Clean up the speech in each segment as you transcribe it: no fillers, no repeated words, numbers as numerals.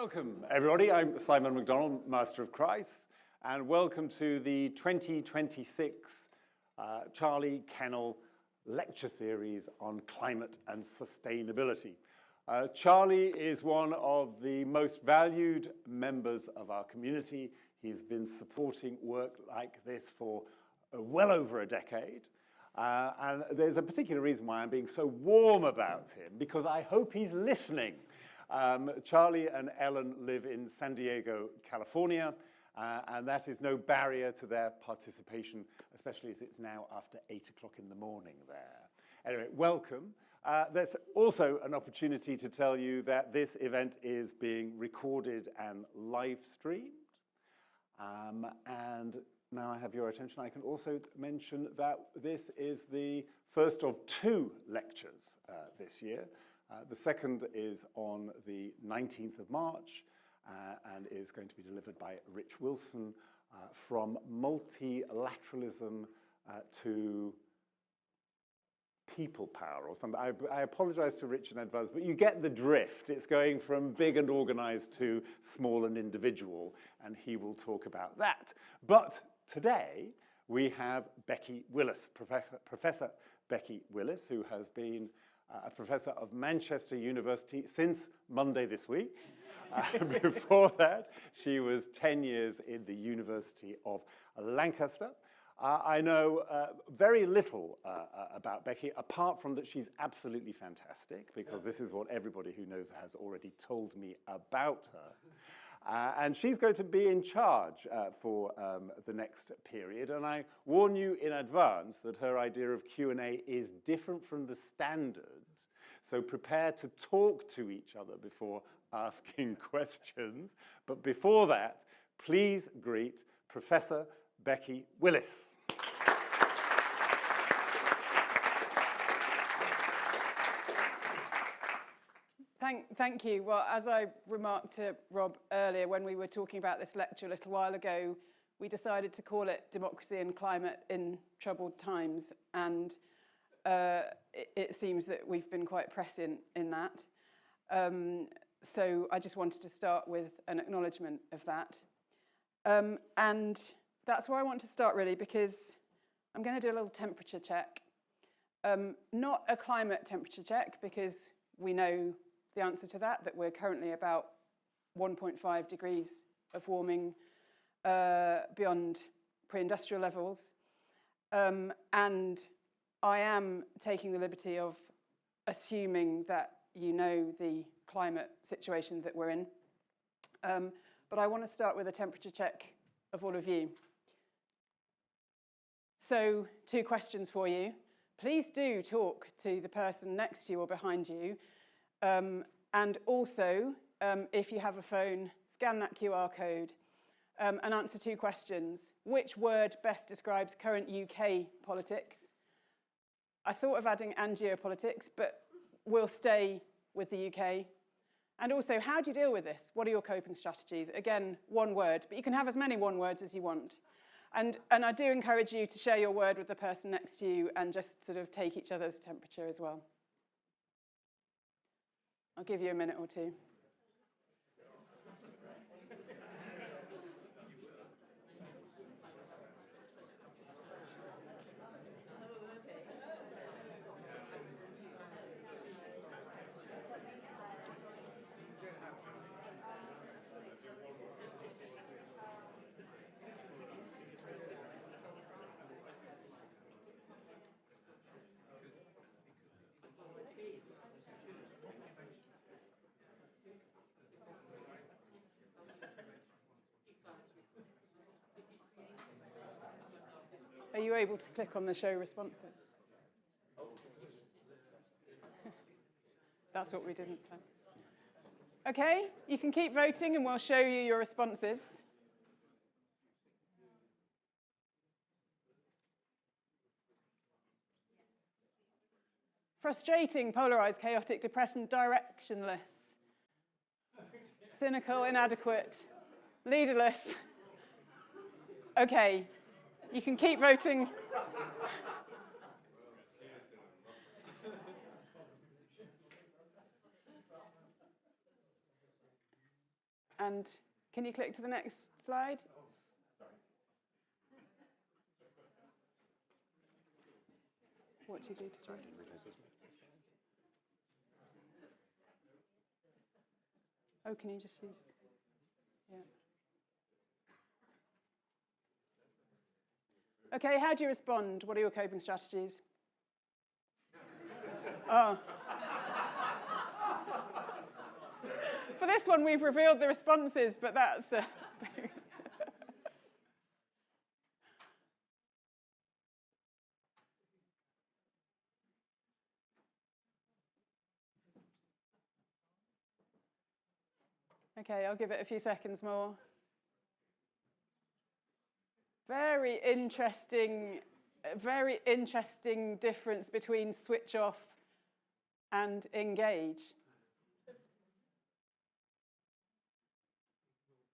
Welcome, everybody. I'm Simon MacDonald, Master of Christ, and welcome to the 2026 Charlie Kennel lecture series on climate and sustainability. Charlie is one of the most valued members of our community. He's been supporting work like this for well over a decade. And there's a particular reason why I'm being so warm about him, because I hope he's listening. Charlie and Ellen live in San Diego, California, and that is no barrier to their participation, especially as it's now after 8 o'clock in the morning there. Anyway, welcome. There's also an opportunity to tell you that this event is being recorded and live streamed. And now I have your attention, I can also mention that this is the first of 2 lectures this year. The second is on the 19th of March and is going to be delivered by Rich Wilson, from multilateralism to people power or something. I apologize to Rich in advance, but you get the drift. It's going from big and organized to small and individual, and he will talk about that. But today we have Becky Willis, Professor Becky Willis, who has been a professor of Manchester University since Monday this week. Before that, she was 10 years in the University of Lancaster. I know very little about Becky, apart from that she's absolutely fantastic, because this is what everybody who knows her has already told me about her. And she's going to be in charge for the next period. And I warn you in advance that her idea of Q&A is different from the standard. So prepare to talk to each other before asking questions. But before that, please greet Professor Becky Willis. Thank you. Well, as I remarked to Rob earlier when we were talking about this lecture a little while ago, we decided to call it Democracy and Climate in Troubled Times, and it seems that we've been quite prescient in that. So I just wanted to start with an acknowledgement of that. And that's where I want to start, really, because I'm going to do a little temperature check. Not a climate temperature check, because we know the answer to that we're currently about 1.5 degrees of warming beyond pre-industrial levels. And I am taking the liberty of assuming that you know the climate situation that we're in. But I want to start with a temperature check of all of you. So 2 questions for you. Please do talk to the person next to you or behind you. And also, if you have a phone, scan that QR code and answer 2 questions. Which word best describes current UK politics? I thought of adding and geopolitics, but we'll stay with the UK. And also, how do you deal with this? What are your coping strategies? Again, 1 word, but you can have as many 1 words as you want. And I do encourage you to share your word with the person next to you and just sort of take each other's temperature as well. I'll give you a minute or 2. Are you able to click on the show responses? That's what we didn't plan. Okay, you can keep voting and we'll show you your responses. Frustrating, polarized, chaotic, depressed, and directionless. Cynical, inadequate, leaderless. Okay. You can keep voting. And can you click to the next slide? What do you do to try? Oh, can you just use? Yeah. Okay, how do you respond? What are your coping strategies? Oh. For this one, we've revealed the responses, but that's... Okay, I'll give it a few seconds more. Very interesting difference between switch off and engage.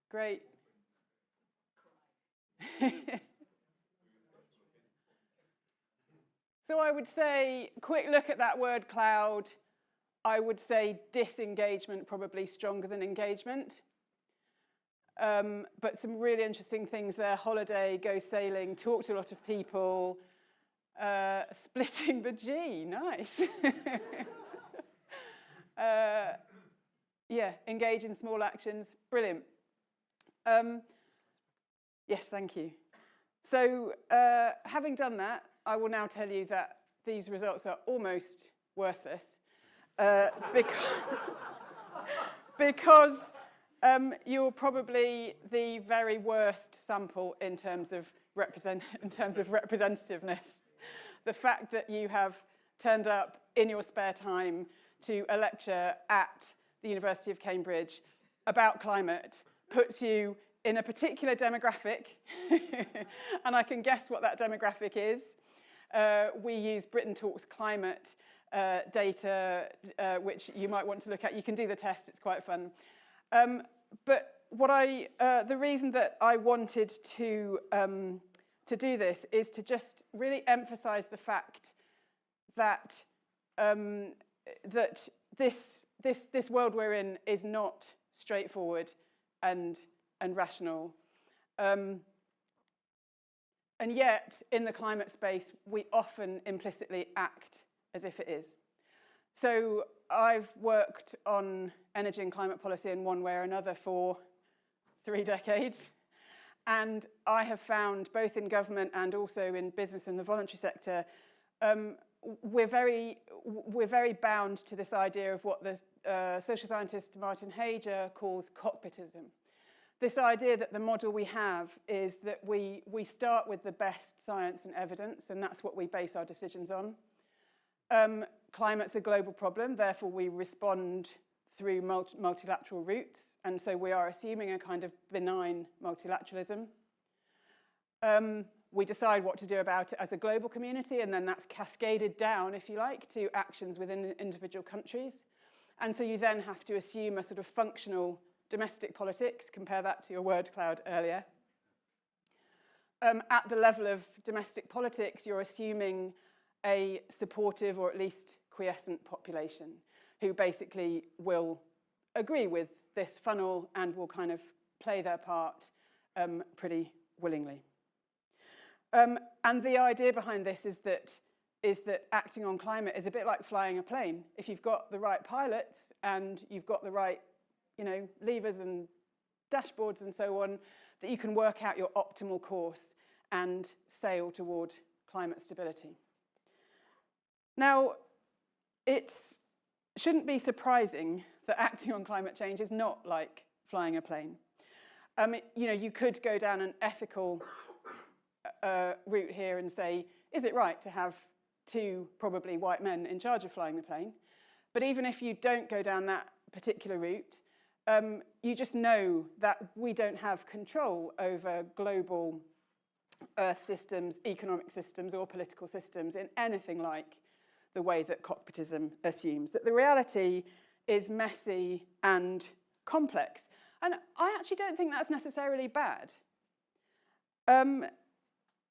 Great. So I would say, quick look at that word cloud. I would say disengagement probably stronger than engagement. But some really interesting things there. Holiday, go sailing, talk to a lot of people, splitting the G, nice. Yeah, engage in small actions, brilliant. Yes, thank you. So having done that, I will now tell you that these results are almost worthless because you're probably the very worst sample in terms of representativeness. The fact that you have turned up in your spare time to a lecture at the University of Cambridge about climate puts you in a particular demographic, and I can guess what that demographic is. We use Britain Talks climate data, which you might want to look at. You can do the test, it's quite fun. But the reason that I wanted to do this is to just really emphasize the fact that that this world we're in is not straightforward and rational. And yet, in the climate space, we often implicitly act as if it is. So I've worked on energy and climate policy in one way or another for 3 decades. And I have found, both in government and also in business and the voluntary sector, we're very bound to this idea of what the social scientist Martin Hager calls cockpitism. This idea that the model we have is that we start with the best science and evidence, and that's what we base our decisions on. Climate's a global problem, therefore we respond through multilateral routes, and so we are assuming a kind of benign multilateralism. We decide what to do about it as a global community, and then that's cascaded down, if you like, to actions within individual countries. And so you then have to assume a sort of functional domestic politics, compare that to your word cloud earlier. At the level of domestic politics, you're assuming a supportive or at least quiescent population who basically will agree with this funnel and will kind of play their part pretty willingly. And the idea behind this is that acting on climate is a bit like flying a plane. If you've got the right pilots and you've got the right levers and dashboards and so on, that you can work out your optimal course and sail toward climate stability. Now, it shouldn't be surprising that acting on climate change is not like flying a plane. You could go down an ethical route here and say, is it right to have 2 probably white men in charge of flying the plane? But even if you don't go down that particular route, you just know that we don't have control over global Earth systems, economic systems, or political systems in anything like the way that cockpitism assumes. That the reality is messy and complex. And I actually don't think that's necessarily bad.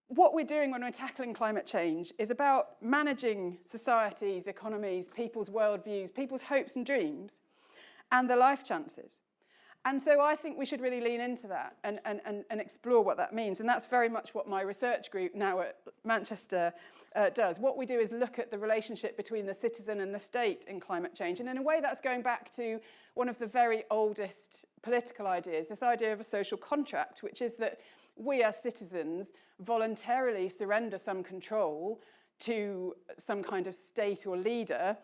What we're doing when we're tackling climate change is about managing societies, economies, people's worldviews, people's hopes and dreams, and their life chances. And so I think we should really lean into that and explore what that means. And that's very much what my research group now at Manchester does. What we do is look at the relationship between the citizen and the state in climate change. And in a way, that's going back to one of the very oldest political ideas, this idea of a social contract, which is that we as citizens voluntarily surrender some control to some kind of state or leader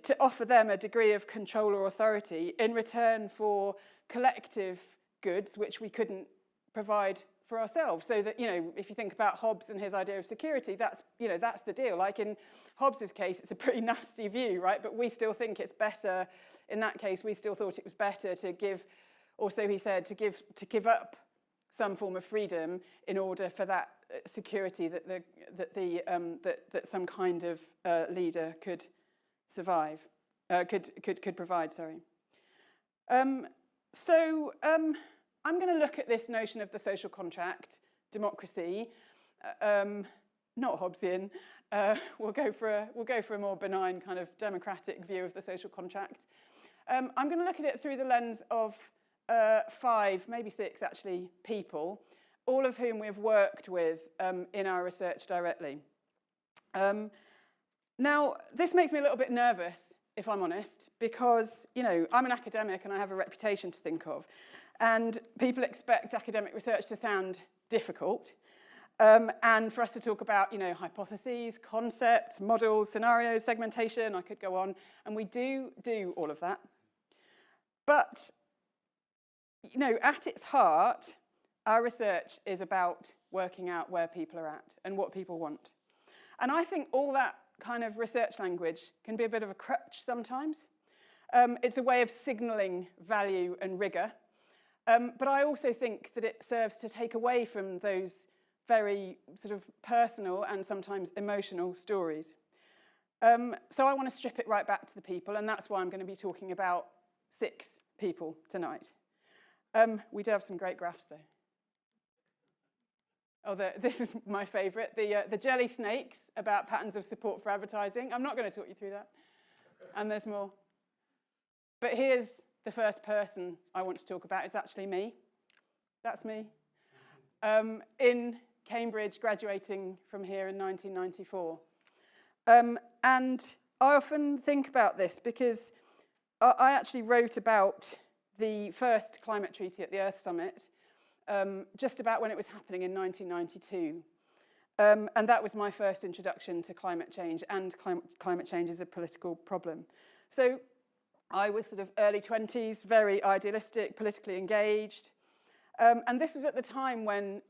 to offer them a degree of control or authority in return for collective goods which we couldn't provide for ourselves. So that, if you think about Hobbes and his idea of security, that's the deal. Like in Hobbes's case, it's a pretty nasty view, right? But we still think it's better. In that case, we still thought it was better to give, or so he said, to give up some form of freedom in order for that security that some kind of leader could survive, could provide. Sorry. So I'm going to look at this notion of the social contract, democracy, not Hobbesian. We'll go for a more benign kind of democratic view of the social contract. I'm going to look at it through the lens of 5, maybe 6 actually, people, all of whom we've worked with in our research directly. Now, this makes me a little bit nervous, if I'm honest, because, I'm an academic and I have a reputation to think of. And people expect academic research to sound difficult. And for us to talk about, hypotheses, concepts, models, scenarios, segmentation, I could go on. And we do all of that. But, at its heart, our research is about working out where people are at and what people want. And I think all that kind of research language can be a bit of a crutch sometimes. It's a way of signalling value and rigor. But I also think that it serves to take away from those very sort of personal and sometimes emotional stories. So I want to strip it right back to the people, and that's why I'm going to be talking about 6 people tonight. We do have some great graphs, though. Oh, this is my favourite, the jelly snakes about patterns of support for advertising. I'm not going to talk you through that. And there's more. But here's the first person I want to talk about. It's actually me. That's me. In Cambridge, graduating from here in 1994. And I often think about this because I actually wrote about the first climate treaty at the Earth Summit, just about when it was happening in 1992. And that was my first introduction to climate change, and climate change is a political problem. So I was sort of early 20s, very idealistic, politically engaged. And this was at the time when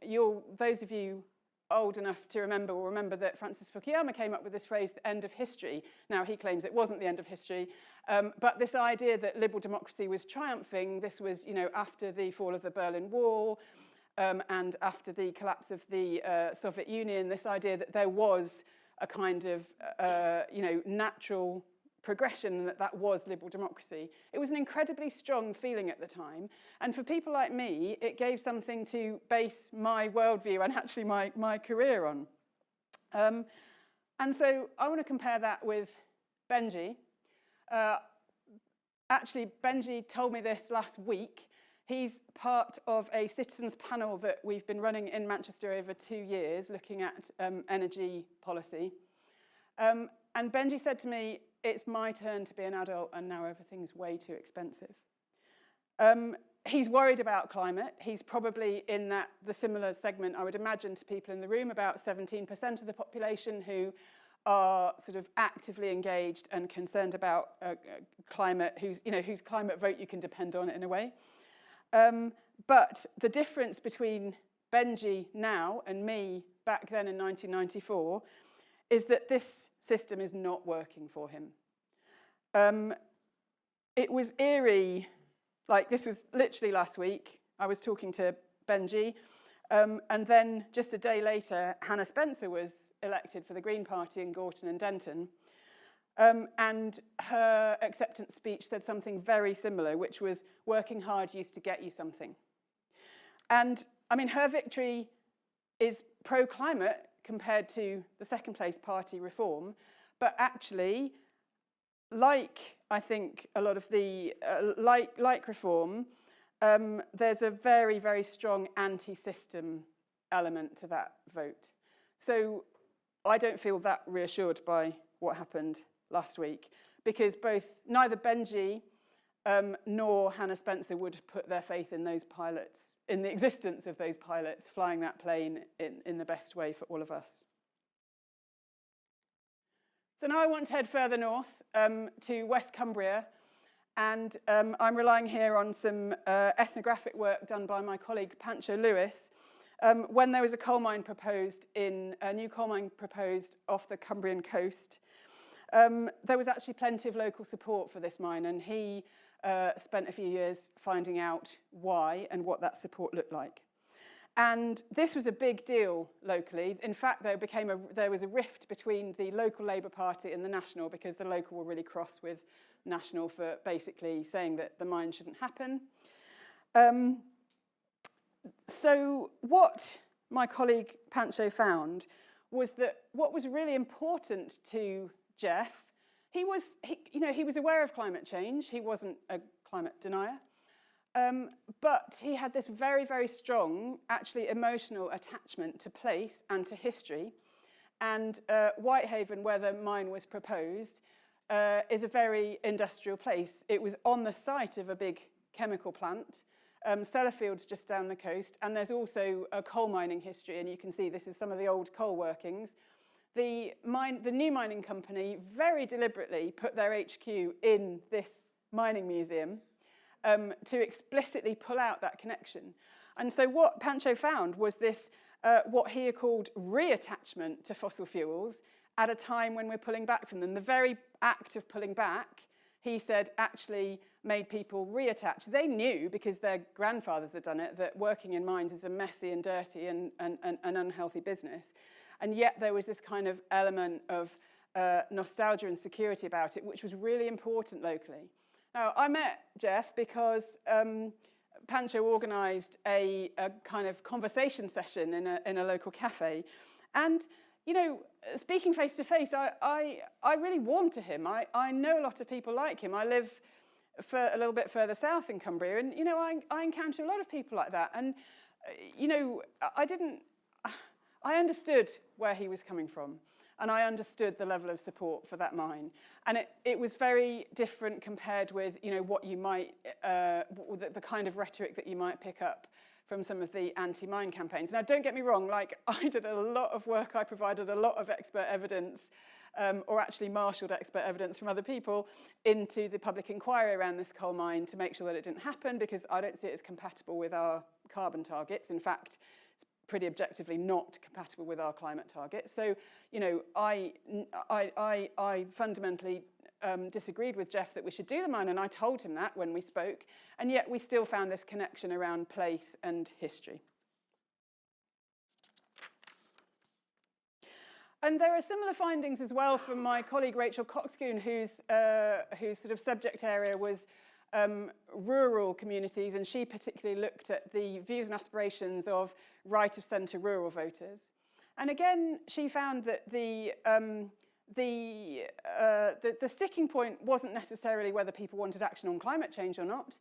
those of you old enough to remember will remember that Francis Fukuyama came up with this phrase, the end of history. Now, he claims it wasn't the end of history, but this idea that liberal democracy was triumphing, this was, after the fall of the Berlin Wall and after the collapse of the Soviet Union, this idea that there was a kind of, natural progression, that was liberal democracy. It was an incredibly strong feeling at the time, and for people like me, it gave something to base my worldview and actually my career on. And so I want to compare that with Benji. Actually, Benji told me this last week. He's part of a citizens panel that we've been running in Manchester over 2 years, looking at energy policy. And Benji said to me, it's my turn to be an adult and now everything's way too expensive. He's worried about climate. He's probably in the similar segment, I would imagine, to people in the room, about 17% of the population who are sort of actively engaged and concerned about climate, whose climate vote you can depend on in a way. But the difference between Benji now and me back then in 1994 is that this system is not working for him. It was eerie, like this was literally last week. I was talking to Benji, and then just a day later, Hannah Spencer was elected for the Green Party in Gorton and Denton. And her acceptance speech said something very similar, which was working hard used to get you something. And I mean, her victory is pro-climate compared to the second place party Reform, but actually, like I think, a lot of the, like reform, there's a very, very strong anti-system element to that vote. So I don't feel that reassured by what happened last week, because neither Benji nor Hannah Spencer would put their faith in those pilots, in the existence of those pilots flying that plane in the best way for all of us. So now I want to head further north to West Cumbria, and I'm relying here on some ethnographic work done by my colleague Pancho Lewis. When there was a new coal mine proposed off the Cumbrian coast, there was actually plenty of local support for this mine, and he spent a few years finding out why and what that support looked like. And this was a big deal locally. In fact, there was a rift between the local Labour Party and the National, because the local were really cross with National for basically saying that the mine shouldn't happen. So what my colleague Pancho found was that what was really important to Jeff, he was aware of climate change. He wasn't a climate denier. But he had this very, very strong, actually emotional attachment to place and to history. And Whitehaven, where the mine was proposed, is a very industrial place. It was on the site of a big chemical plant. Sellafields just down the coast, and there's also a coal mining history, and you can see this is some of the old coal workings. The new mining company very deliberately put their HQ in this mining museum to explicitly pull out that connection. And so what Pancho found was this, what he called reattachment to fossil fuels at a time when we're pulling back from them. The very act of pulling back, he said, actually made people reattach. They knew, because their grandfathers had done it, that working in mines is a messy and dirty and unhealthy business. And yet there was this kind of element of nostalgia and security about it, which was really important locally. Now, I met Jeff because Pancho organised a kind of conversation session in a local cafe. And, you know, speaking face to face, I really warmed to him. I know a lot of people like him. I live a little bit further south in Cumbria, and, you know, I encounter a lot of people like that. And, you know, I understood where he was coming from. And I understood the level of support for that mine. And it was very different compared with, you know, what you might, the kind of rhetoric that you might pick up from some of the anti-mine campaigns. Now, don't get me wrong, like, I did a lot of work, I provided a lot of expert evidence, or actually marshalled expert evidence from other people into the public inquiry around this coal mine to make sure that it didn't happen, because I don't see it as compatible with our carbon targets. In fact, pretty objectively not compatible with our climate targets. So, you know, I fundamentally disagreed with Jeff that we should do the mine, and I told him that when we spoke, and yet we still found this connection around place and history. And there are similar findings as well from my colleague Rachel Coxcoon, whose sort of subject area was rural communities, and she particularly looked at the views and aspirations of right-of-centre rural voters. And again, she found that the sticking point wasn't necessarily whether people wanted action on climate change or not,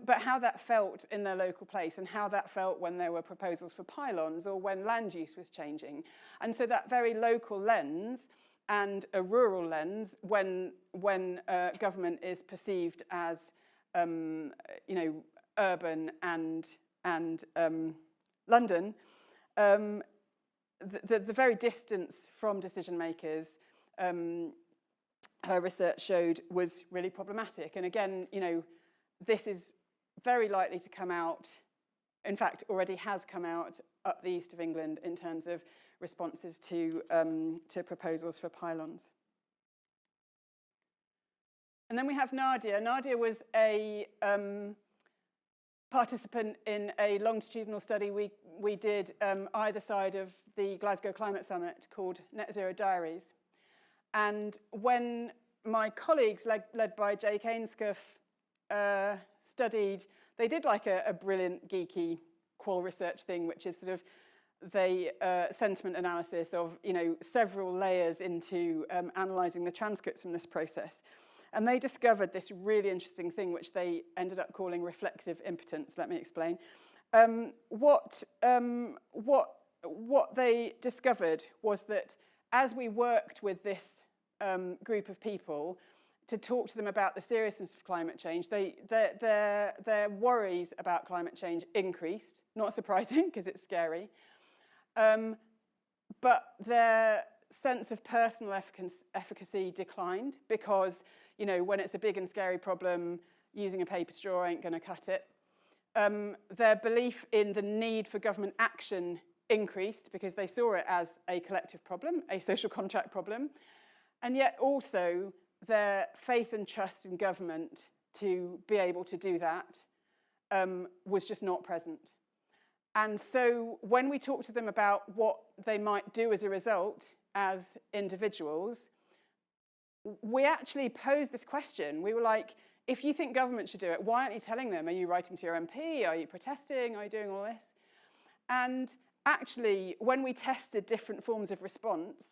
but how that felt in their local place, and how that felt when there were proposals for pylons or when land use was changing. And so that very local lens and a rural lens, when government is perceived as you know, urban and London, the very distance from decision makers, her research showed, was really problematic. And again, you know, this is very likely to come out, in fact, already has come out up the east of England in terms of responses to proposals for pylons. And then we have Nadia. Nadia was a participant in a longitudinal study we did either side of the Glasgow Climate Summit called Net Zero Diaries. And when my colleagues, led by Jake Ainscough, studied, they did like a brilliant geeky qual research thing, which is sort of sentiment analysis of, you know, several layers into analysing the transcripts from this process. And they discovered this really interesting thing, which they ended up calling reflexive impotence. Let me explain. What they discovered was that as we worked with this group of people to talk to them about the seriousness of climate change, their worries about climate change increased. Not surprising, because it's scary. But their sense of personal efficacy declined because, you know, when it's a big and scary problem, using a paper straw ain't going to cut it. Their belief in the need for government action increased because they saw it as a collective problem, a social contract problem. And yet also their faith and trust in government to be able to do that was just not present. And so when we talked to them about what they might do as a result as individuals, we actually posed this question. We were like, if you think government should do it, why aren't you telling them? Are you writing to your MP? Are you protesting? Are you doing all this? And actually, when we tested different forms of response,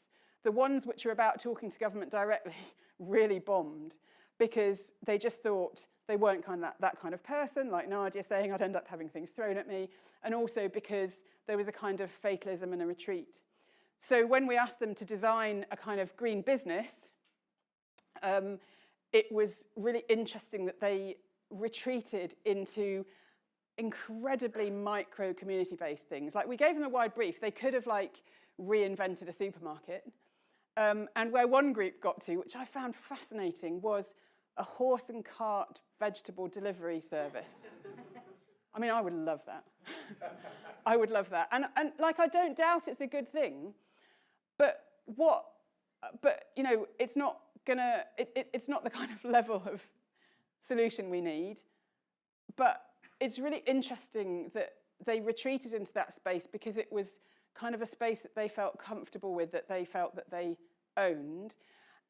the ones which were about talking to government directly really bombed because they just thought they weren't that kind of person, like Nadia saying I'd end up having things thrown at me, and also because there was a kind of fatalism and a retreat. So when we asked them to design a kind of green business, it was really interesting that they retreated into incredibly micro community-based things. Like, we gave them a wide brief. They could have like reinvented a supermarket. And where one group got to, which I found fascinating, was a horse and cart vegetable delivery service. I mean, I would love that. I would love that. And like, I don't doubt it's a good thing, but you know, it's not gonna, it's not the kind of level of solution we need. But it's really interesting that they retreated into that space because it was kind of a space that they felt comfortable with, that they felt that they owned,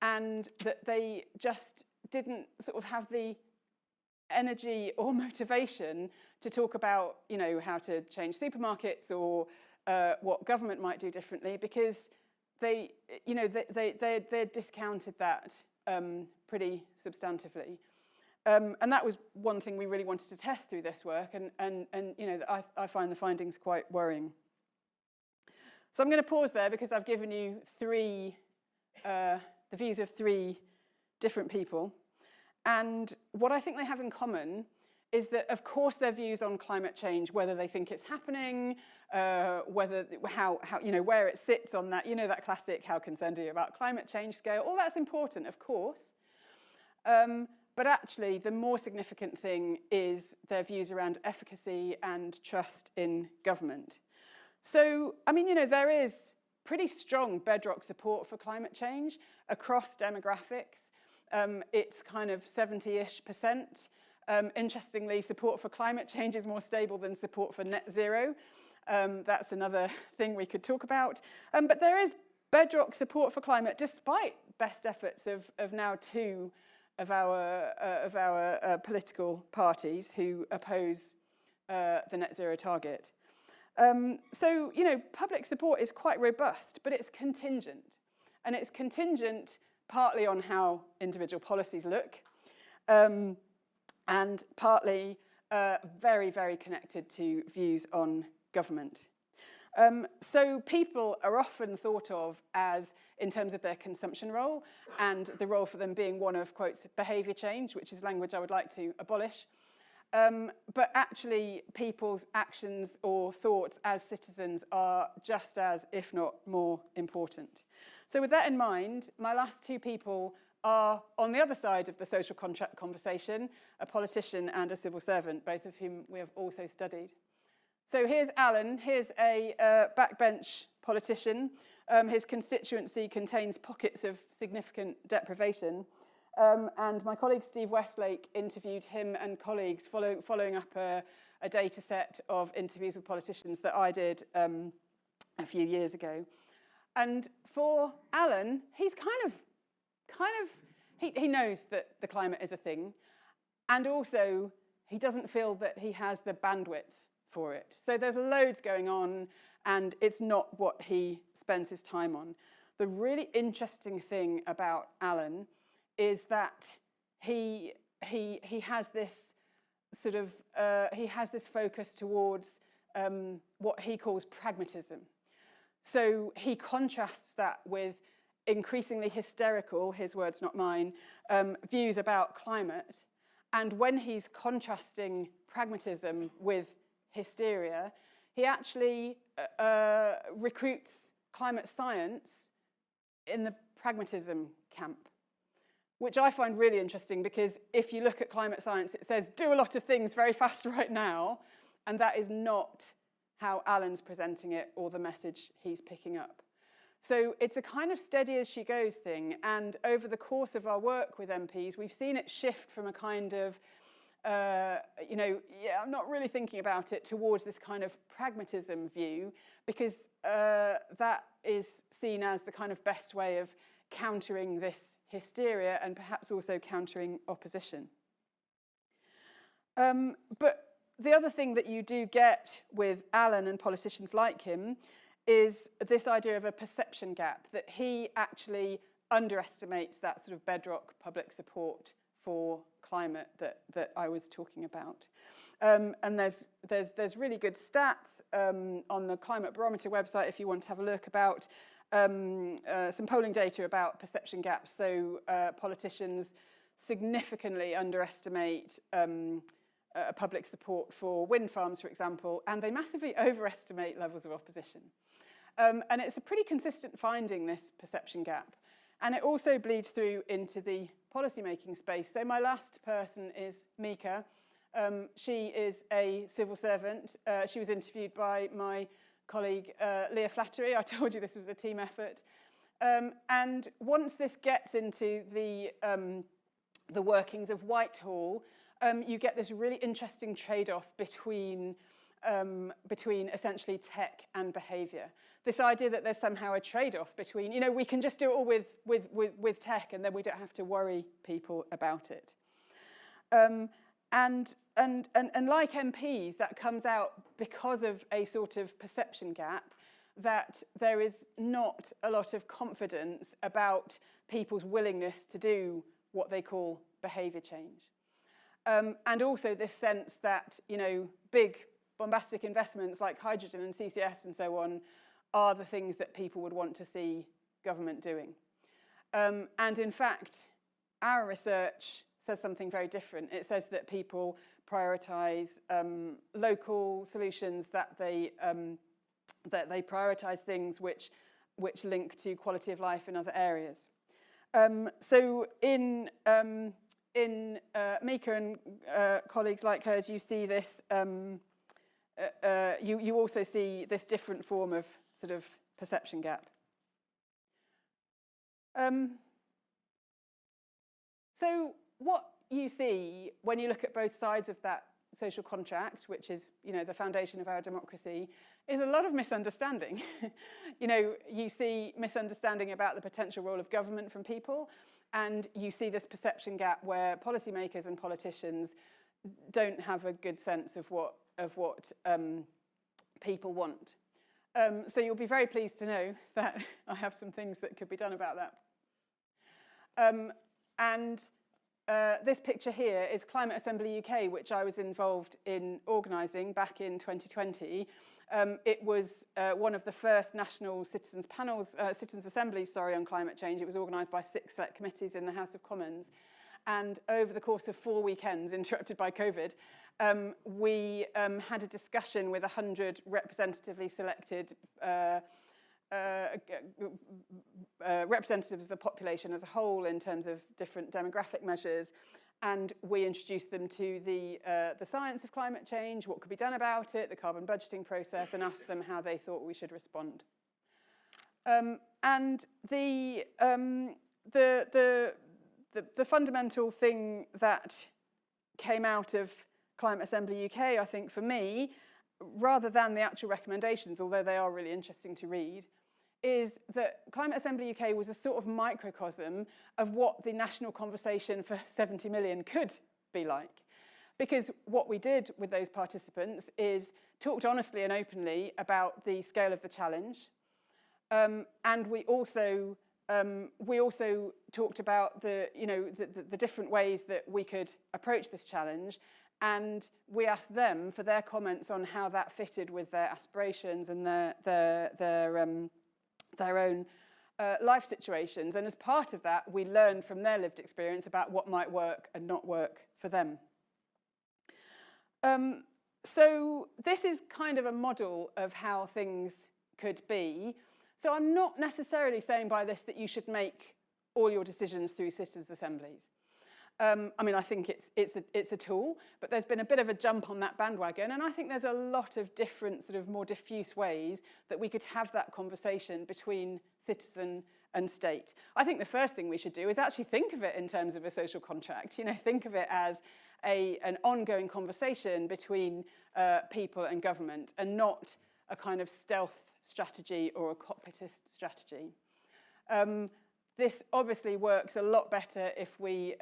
and that they just didn't sort of have the energy or motivation to talk about, you know, how to change supermarkets or what government might do differently, because they, you know, they discounted that pretty substantively. And that was one thing we really wanted to test through this work, and you know, I find the findings quite worrying. So I'm going to pause there because I've given you the views of three different people. And what I think they have in common is that, of course, their views on climate change, whether they think it's happening, whether how you know, where it sits on that, you know, that classic "how concerned are you about climate change" scale, all that's important, of course. But actually, the more significant thing is their views around efficacy and trust in government. So, I mean, you know, there is pretty strong bedrock support for climate change across demographics. It's kind of 70-ish%. Interestingly, support for climate change is more stable than support for net zero. That's another thing we could talk about. But there is bedrock support for climate, despite best efforts of now two of our political parties who oppose the net zero target. So, you know, public support is quite robust, but it's contingent. And it's contingent partly on how individual policies look, and partly very, very connected to views on government. So people are often thought of as, in terms of their consumption role, and the role for them being one of, quotes, behaviour change, which is language I would like to abolish. But actually, people's actions or thoughts as citizens are just as, if not more, important. So with that in mind, my last two people are on the other side of the social contract conversation, a politician and a civil servant, both of whom we have also studied. So here's Alan. Here's a backbench politician. His constituency contains pockets of significant deprivation. And my colleague Steve Westlake interviewed him and colleagues following up a data set of interviews with politicians that I did a few years ago. And for Alan, he's he knows that the climate is a thing, and also he doesn't feel that he has the bandwidth for it. So there's loads going on, and it's not what he spends his time on. The really interesting thing about Alan is that he has this sort of he has this focus towards what he calls pragmatism. So he contrasts that with increasingly hysterical, his words not mine, views about climate. And when he's contrasting pragmatism with hysteria, he actually recruits climate science in the pragmatism camp, which I find really interesting, because if you look at climate science, it says do a lot of things very fast right now, and that is not how Alan's presenting it or the message he's picking up. So it's a kind of steady as she goes thing, and over the course of our work with MPs, we've seen it shift from a kind of, you know, yeah, I'm not really thinking about it, towards this kind of pragmatism view, because that is seen as the kind of best way of countering this hysteria and perhaps also countering opposition. But the other thing that you do get with Alan and politicians like him is this idea of a perception gap, that he actually underestimates that sort of bedrock public support for climate that I was talking about. And there's really good stats on the Climate Barometer website if you want to have a look about some polling data about perception gaps. So politicians significantly underestimate public support for wind farms, for example, and they massively overestimate levels of opposition. And it's a pretty consistent finding, this perception gap. And it also bleeds through into the policy-making space. So my last person is Mika. She is a civil servant. She was interviewed by my colleague Leah Flattery. I told you this was a team effort. And once this gets into the workings of Whitehall, you get this really interesting trade-off between essentially tech and behaviour. This idea that there's somehow a trade-off between, you know, we can just do it all with tech, and then we don't have to worry people about it. And like MPs, that comes out because of a sort of perception gap, that there is not a lot of confidence about people's willingness to do what they call behaviour change. And also this sense that, you know, big bombastic investments like hydrogen and CCS and so on are the things that people would want to see government doing. And in fact, our research says something very different. It says that people prioritise local solutions, that they prioritise things which link to quality of life in other areas. So in Mika and colleagues like hers, you see this. You also see this different form of sort of perception gap. So what you see when you look at both sides of that social contract, which is, you know, the foundation of our democracy, is a lot of misunderstanding. You know, you see misunderstanding about the potential role of government from people, and you see this perception gap where policymakers and politicians don't have a good sense of what people want. So you'll be very pleased to know that I have some things that could be done about that. This picture here is Climate Assembly UK, which I was involved in organising back in 2020. It was one of the first national citizens assemblies, on climate change. It was organised by 6 select committees in the House of Commons. And over the course of 4 weekends, interrupted by COVID, we had a discussion with 100 representatively selected representatives of the population as a whole in terms of different demographic measures, and we introduced them to the science of climate change, what could be done about it, the carbon budgeting process, and asked them how they thought we should respond. And the fundamental thing that came out of Climate Assembly UK, I think, for me, rather than the actual recommendations, although they are really interesting to read, is that Climate Assembly UK was a sort of microcosm of what the national conversation for 70 million could be like. Because what we did with those participants is talked honestly and openly about the scale of the challenge. And we also we also talked about the different ways that we could approach this challenge, and we asked them for their comments on how that fitted with their aspirations and their own life situations. And as part of that, we learned from their lived experience about what might work and not work for them. So this is kind of a model of how things could be. So I'm not necessarily saying by this that you should make all your decisions through citizens' assemblies. I mean, I think it's a tool, but there's been a bit of a jump on that bandwagon, and I think there's a lot of different sort of more diffuse ways that we could have that conversation between citizen and state. I think the first thing we should do is actually think of it in terms of a social contract. Think of it as an ongoing conversation between people and government, and not a kind of stealth strategy or a cockpitist strategy. This obviously works a lot better if we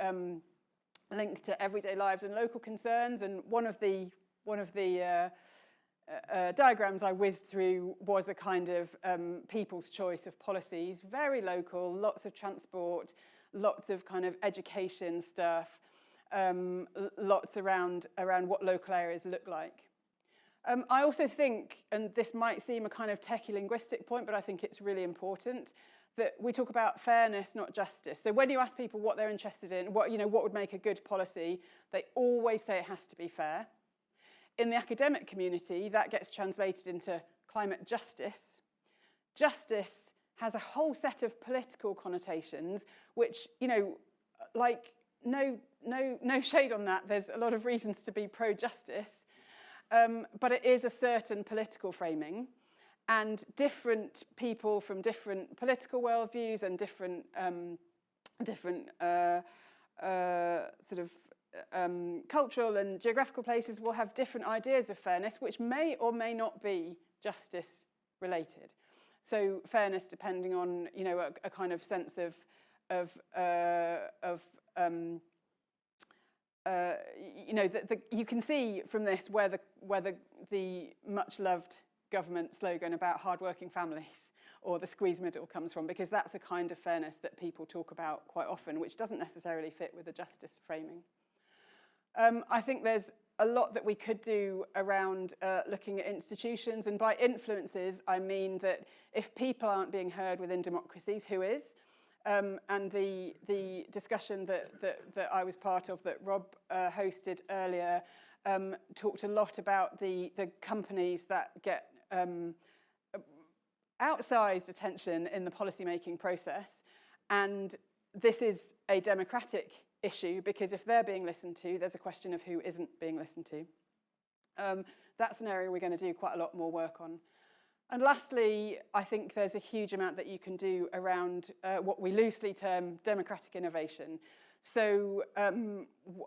link to everyday lives and local concerns. And one of the diagrams I whizzed through was a kind of people's choice of policies, very local, lots of transport, lots of kind of education stuff, lots around what local areas look like. I also think, and this might seem a kind of techie linguistic point, but I think it's really important, that we talk about fairness, not justice. So when you ask people what they're interested in, what would make a good policy, they always say it has to be fair. In the academic community, that gets translated into climate justice. Justice has a whole set of political connotations, which, like no shade on that. There's a lot of reasons to be pro-justice. But it is a certain political framing, and different people from different political worldviews and different cultural and geographical places will have different ideas of fairness, which may or may not be justice related. So fairness depending on a kind of sense you can see from this where the much loved government slogan about hardworking families or the squeeze middle comes from, because that's a kind of fairness that people talk about quite often, which doesn't necessarily fit with the justice framing. I think there's a lot that we could do around looking at institutions, and by influences I mean that if people aren't being heard within democracies, who is? And the discussion that I was part of, that Rob hosted earlier, talked a lot about the companies that get outsized attention in the policymaking process. And this is a democratic issue, because if they're being listened to, there's a question of who isn't being listened to. That's an area we're going to do quite a lot more work on. And lastly, I think there's a huge amount that you can do around what we loosely term democratic innovation. So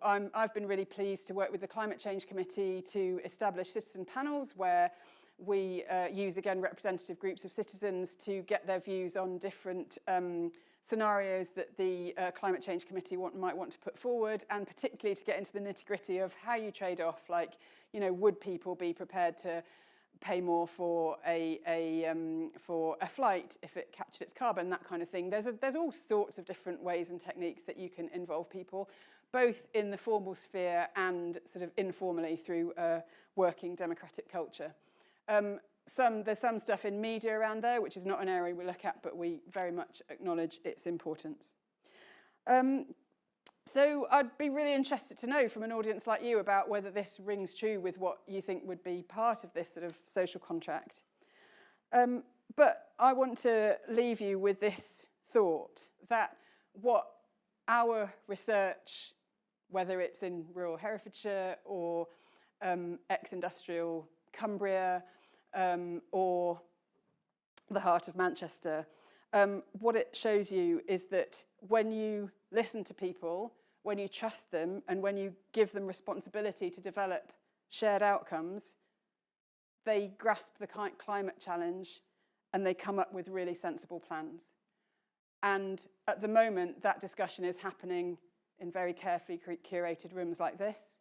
I've been really pleased to work with the Climate Change Committee to establish citizen panels where we use, again, representative groups of citizens to get their views on different scenarios that the Climate Change Committee might want to put forward, and particularly to get into the nitty-gritty of how you trade off, like, would people be prepared to pay more for a flight if it captured its carbon, that kind of thing. There's all sorts of different ways and techniques that you can involve people, both in the formal sphere and sort of informally through a working democratic culture. There's some stuff in media around there, which is not an area we look at, but we very much acknowledge its importance. So I'd be really interested to know from an audience like you about whether this rings true with what you think would be part of this sort of social contract. But I want to leave you with this thought, that what our research, whether it's in rural Herefordshire or ex-industrial Cumbria or the heart of Manchester, what it shows you is that when you listen to people, when you trust them, and when you give them responsibility to develop shared outcomes, they grasp the climate challenge and they come up with really sensible plans. And at the moment, that discussion is happening in very carefully curated rooms like this.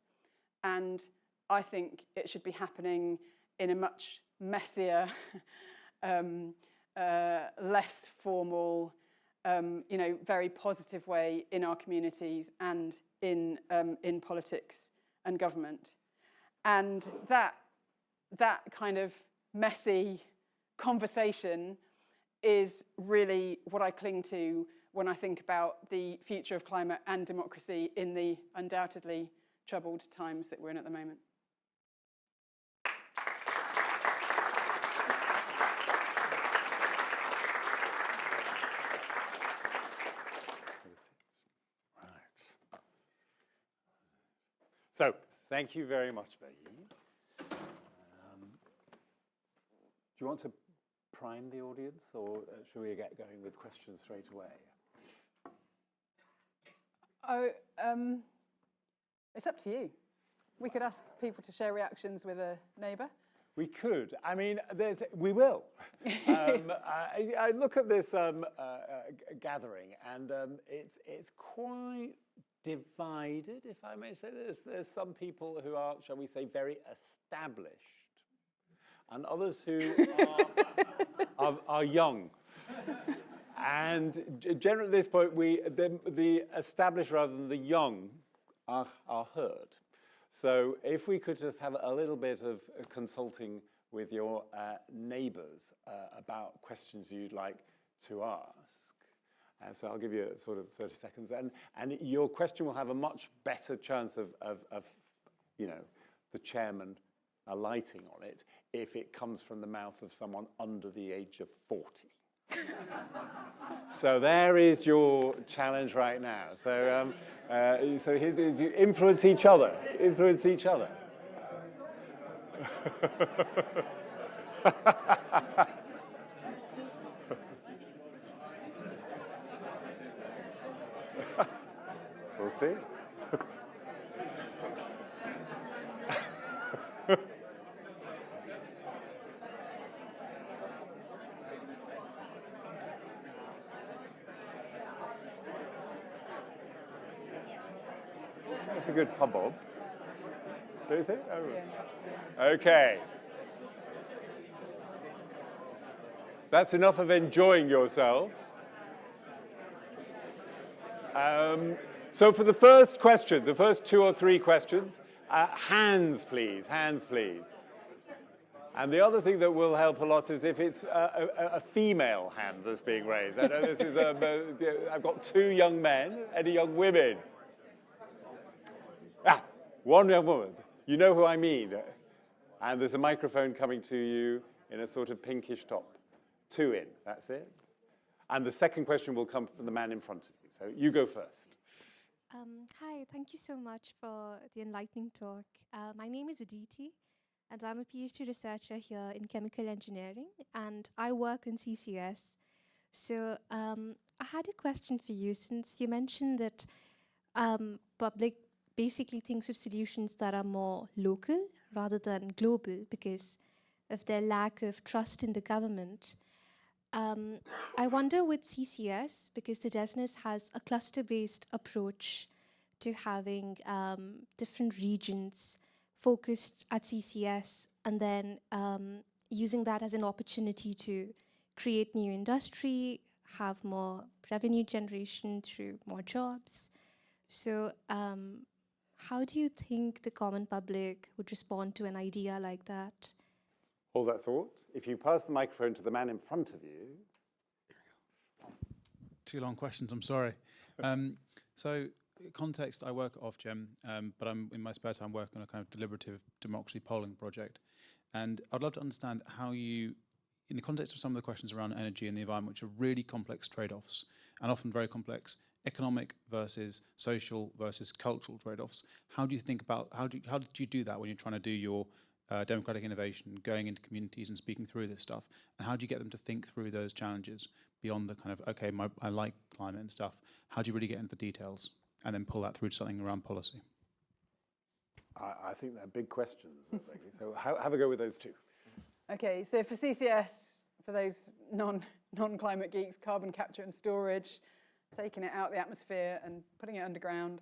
And I think it should be happening in a much messier, less formal, you know, very positive way in our communities and in politics and government. And that kind of messy conversation is really what I cling to when I think about the future of climate and democracy in the undoubtedly troubled times that we're in at the moment. Right. So, thank you very much, Becky. Do you want to prime the audience, or should we get going with questions straight away? Oh, it's up to you. We could ask people to share reactions with a neighbour. We could. I mean, we will. I look at this gathering, and it's quite divided, if I may say. There's some people who are, shall we say, very established, and others who are young. And generally at this point, the established rather than the young are heard. So if we could just have a little bit of consulting with your neighbours about questions you'd like to ask. So I'll give you sort of 30 seconds. And your question will have a much better chance of you know, the chairman alighting on it if it comes from the mouth of someone under the age of 40. So there is your challenge right now. So, so you influence each other. Influence each other. We'll see. That's a good hubbub. Do you think? Oh. Yeah. Okay. That's enough of enjoying yourself. So for the first question, the first 2 or 3 questions, hands please, hands please. And the other thing that will help a lot is if it's a female hand that's being raised. I know this is, I've got 2 young men, any young women? Ah, 1 young woman. You know who I mean. And there's a microphone coming to you in a sort of pinkish top. 2 in, that's it. And the second question will come from the man in front of you. So you go first. Hi, thank you so much for the enlightening talk. My name is Aditi, and I'm a PhD researcher here in chemical engineering, and I work in CCS. So I had a question for you, since you mentioned that public basically thinks of solutions that are more local rather than global because of their lack of trust in the government. I wonder with CCS, because the DESNIS has a cluster-based approach to having different regions focused at CCS, and then using that as an opportunity to create new industry, have more revenue generation through more jobs. So how do you think the common public would respond to an idea like that? Hold that thought. If you pass the microphone to the man in front of you. 2 long questions, I'm sorry. So context, I work at Ofgem, but I'm in my spare time working on a kind of deliberative democracy polling project. And I'd love to understand how you, in the context of some of the questions around energy and the environment, which are really complex trade-offs, and often very complex economic versus social versus cultural trade-offs, how do you think about, how did you do that when you're trying to do your democratic innovation, going into communities and speaking through this stuff? And how do you get them to think through those challenges beyond the kind of, okay, I like climate and stuff. How do you really get into the details and then pull that through to something around policy? I think they're big questions. So have a go with those 2. Okay, so for CCS, for those non-climate geeks, carbon capture and storage, taking it out of the atmosphere and putting it underground.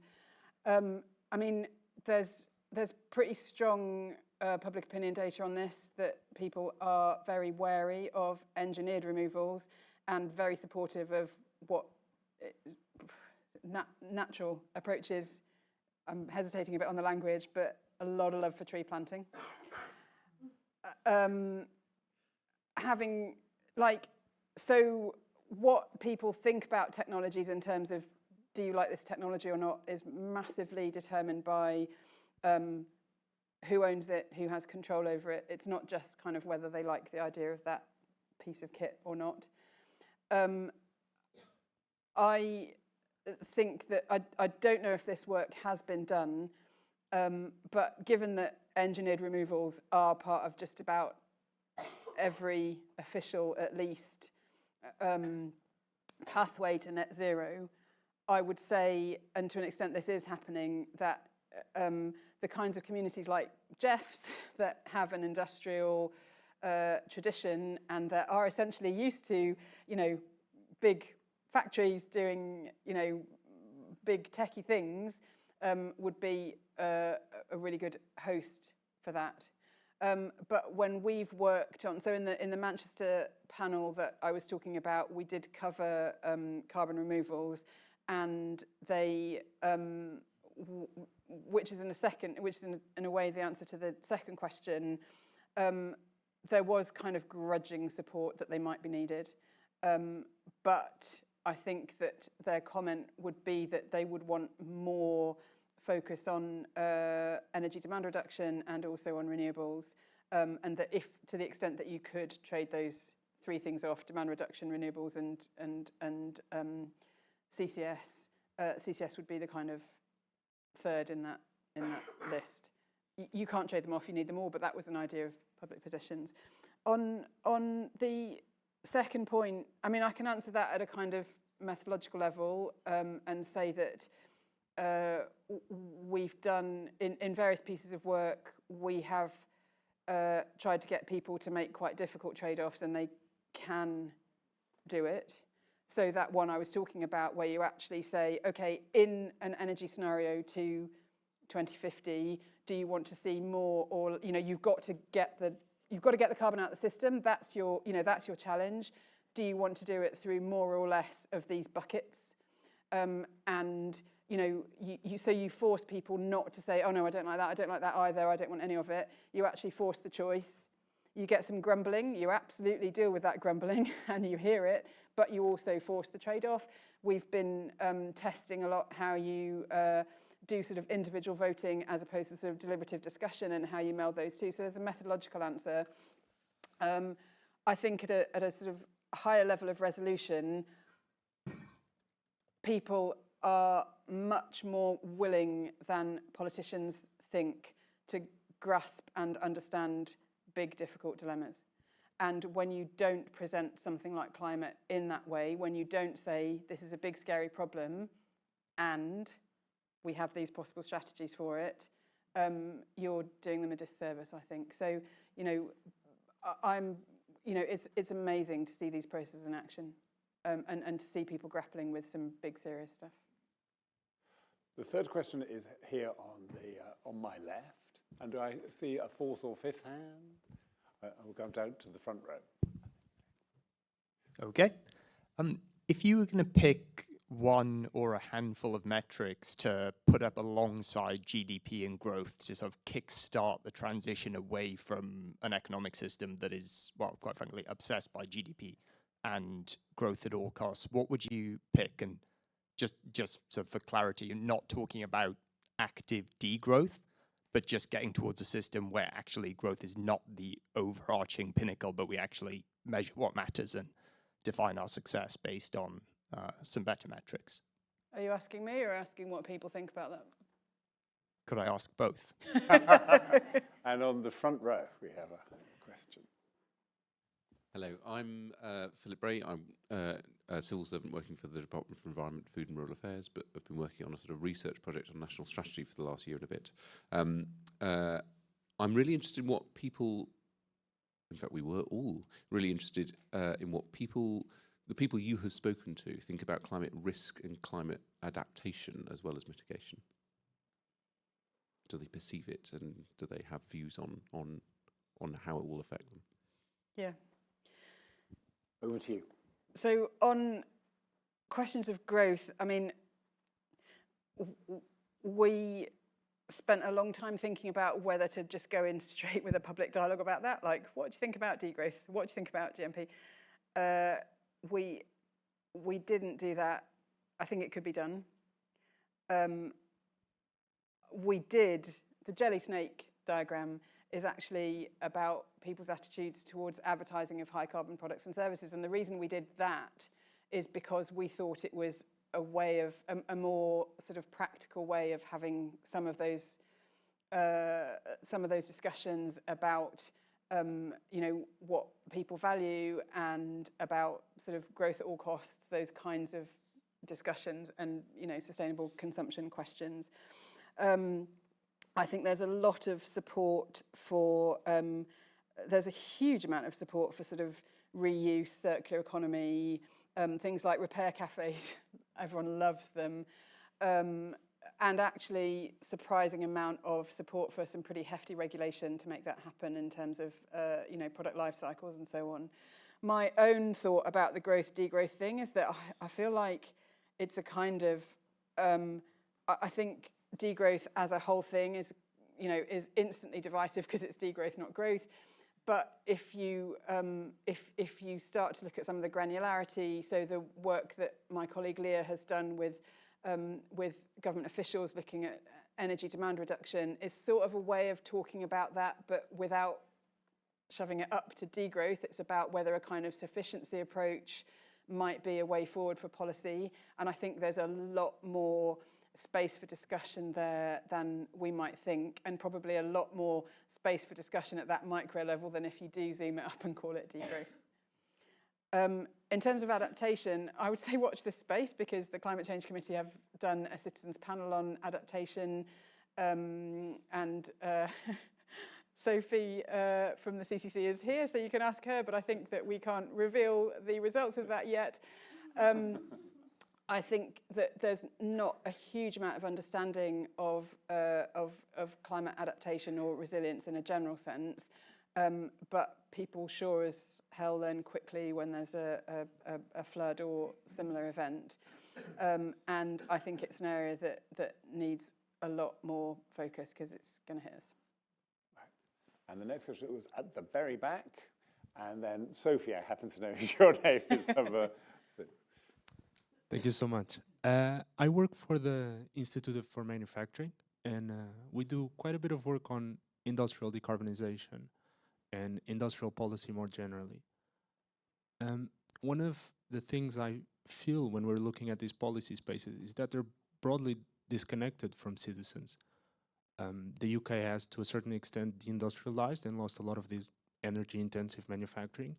I mean, there's pretty strong public opinion data on this, that people are very wary of engineered removals and very supportive of what natural approaches. I'm hesitating a bit on the language, but a lot of love for tree planting. So what people think about technologies in terms of, do you like this technology or not, is massively determined by who owns it, who has control over it. It's not just kind of whether they like the idea of that piece of kit or not. I think that, I don't know if this work has been done, but given that engineered removals are part of just about every official, at least, pathway to net zero, I would say, and to an extent this is happening, that the kinds of communities like Jeff's that have an industrial tradition and that are essentially used to, big factories doing, big techie things, would be a really good host for that. But when we've worked on, so in the Manchester panel that I was talking about, we did cover carbon removals, and they, which is in a way the answer to the second question, there was kind of grudging support that they might be needed. But I think that their comment would be that they would want more focus on energy demand reduction and also on renewables, and that if, to the extent that you could trade those three things off, demand reduction, renewables, and CCS, CCS would be the kind of third in that list. You can't trade them off; you need them all. But that was an idea of public positions. On the second point, I mean, I can answer that at a kind of methodological level, and say that we've done, in various pieces of work, we have tried to get people to make quite difficult trade-offs, and they can do it. So that one I was talking about, where you actually say, okay, in an energy scenario to 2050, do you want to see more, or you've got to get the carbon out of the system. That's your challenge. Do you want to do it through more or less of these buckets? And so you force people not to say, oh no, I don't like that either, I don't want any of it. You actually force the choice. You get some grumbling, you absolutely deal with that grumbling and you hear it, but you also force the trade-off. We've been testing a lot how you do sort of individual voting as opposed to sort of deliberative discussion, and how you meld those two. So there's a methodological answer. I think at a sort of higher level of resolution, people are much more willing than politicians think to grasp and understand big, difficult dilemmas. And when you don't present something like climate in that way, when you don't say this is a big, scary problem and we have these possible strategies for it, you're doing them a disservice, I think. So, it's amazing to see these processes in action, and to see people grappling with some big, serious stuff. The third question is here on my left. And do I see a fourth or fifth hand? I'll go down to the front row. Okay. If you were going to pick one or a handful of metrics to put up alongside GDP and growth to sort of kickstart the transition away from an economic system that is, well, quite frankly, obsessed by GDP and growth at all costs, what would you pick? And just sort of for clarity, you're not talking about active degrowth, but just getting towards a system where actually growth is not the overarching pinnacle, but we actually measure what matters and define our success based on some better metrics. Are you asking me or asking what people think about that? Could I ask both? And on the front row, we have a question. Hello, I'm Philip Bray. I'm a civil servant working for the Department for Environment, Food and Rural Affairs, but I've been working on a sort of research project on national strategy for the last year and a bit. I'm really interested in what people, in fact we were all really interested in what the people you have spoken to think about climate risk and climate adaptation as well as mitigation. Do they perceive it, and do they have views on how it will affect them? Yeah. Over to you. So on questions of growth, I mean, we spent a long time thinking about whether to just go in straight with a public dialogue about that. Like, what do you think about degrowth? What do you think about GMP? We didn't do that. I think it could be done. We did, the jelly snake diagram is actually about people's attitudes towards advertising of high carbon products and services. And the reason we did that is because we thought it was a way of, a more sort of practical way of having some of those discussions about, you know, what people value and about sort of growth at all costs, those kinds of discussions, and, you know, sustainable consumption questions. I think there's a lot of support for, there's a huge amount of support for sort of reuse, circular economy, things like repair cafes. Everyone loves them. And actually surprising amount of support for some pretty hefty regulation to make that happen in terms of, you know, product life cycles and so on. My own thought about the growth degrowth thing is that I feel like it's a kind of, I think degrowth as a whole thing is, you know, is instantly divisive because it's degrowth, not growth. But if you start to look at some of the granularity, so the work that my colleague Leah has done with government officials looking at energy demand reduction, is sort of a way of talking about that, but without shoving it up to degrowth. It's about whether a kind of sufficiency approach might be a way forward for policy. And I think there's a lot more space for discussion there than we might think, and probably a lot more space for discussion at that micro level than if you do zoom it up and call it degrowth. In terms of adaptation, I would say watch this space, because the Climate Change Committee have done a citizens panel on adaptation, and Sophie from the CCC is here, so you can ask her, but I think that we can't reveal the results of that yet. I think that there's not a huge amount of understanding of climate adaptation or resilience in a general sense, but people sure as hell learn quickly when there's a flood or similar event. And I think it's an area that needs a lot more focus, because it's going to hit us. Right. And the next question was at the very back, and then Sophie, I happen to know your name is number 6. Thank you so much. I work for the Institute for Manufacturing, and we do quite a bit of work on industrial decarbonization and industrial policy more generally. One of the things I feel when we're looking at these policy spaces is that they're broadly disconnected from citizens. The UK has, to a certain extent, deindustrialized and lost a lot of this energy-intensive manufacturing.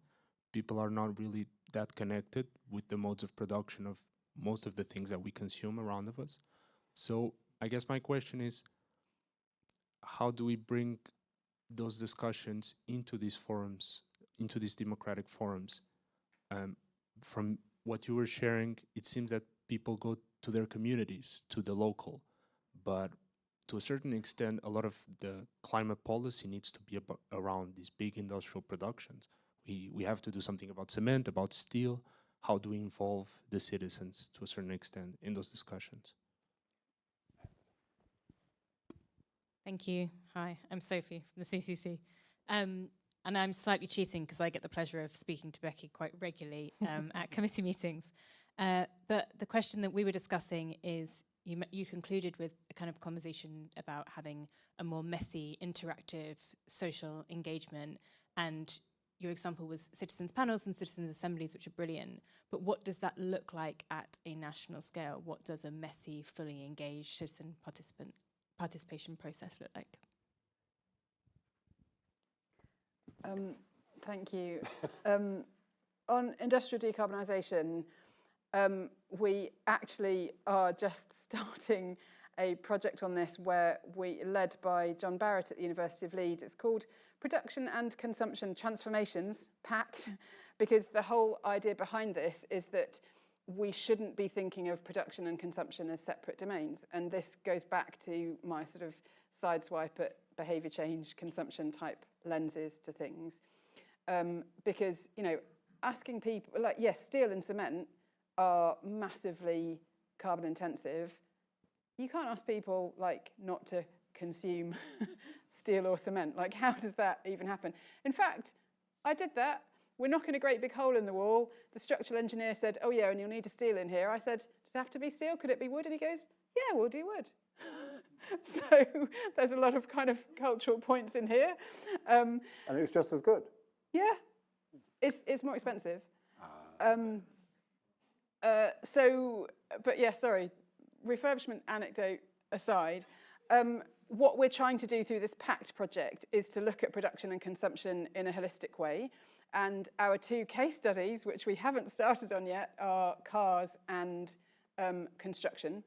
People are not really that connected with the modes of production of most of the things that we consume around of us. So I guess my question is, how do we bring those discussions into these forums, into these democratic forums? From what you were sharing, it seems that people go to their communities, to the local, but to a certain extent, a lot of the climate policy needs to be around these big industrial productions. We have to do something about cement, about steel. How do we involve the citizens to a certain extent in those discussions? Thank you. Hi, I'm Sophie from the CCC. And I'm slightly cheating because I get the pleasure of speaking to Becky quite regularly at committee meetings. But the question that we were discussing is, you concluded with a kind of conversation about having a more messy, interactive social engagement, and your example was citizens panels and citizens assemblies, which are brilliant. But what does that look like at a national scale? What does a messy, fully engaged citizen participation process look like? Thank you. On industrial decarbonisation, we actually are just starting a project on this, where led by John Barrett at the University of Leeds. It's called Production and Consumption Transformations, PACT, because the whole idea behind this is that we shouldn't be thinking of production and consumption as separate domains. And this goes back to my sort of sideswipe at behaviour change, consumption type lenses to things. Because, you know, asking people, like, yes, steel and cement are massively carbon intensive, you can't ask people like not to consume steel or cement. Like, how does that even happen? In fact, I did that. We're knocking a great big hole in the wall. The structural engineer said, oh yeah, and you'll need a steel in here. I said, does it have to be steel? Could it be wood? And he goes, yeah, we'll do wood. So there's a lot of kind of cultural points in here. And it's just as good. Yeah, it's more expensive. But yeah, sorry, refurbishment anecdote aside, what we're trying to do through this PACT project is to look at production and consumption in a holistic way. And our 2 case studies, which we haven't started on yet, are cars and construction.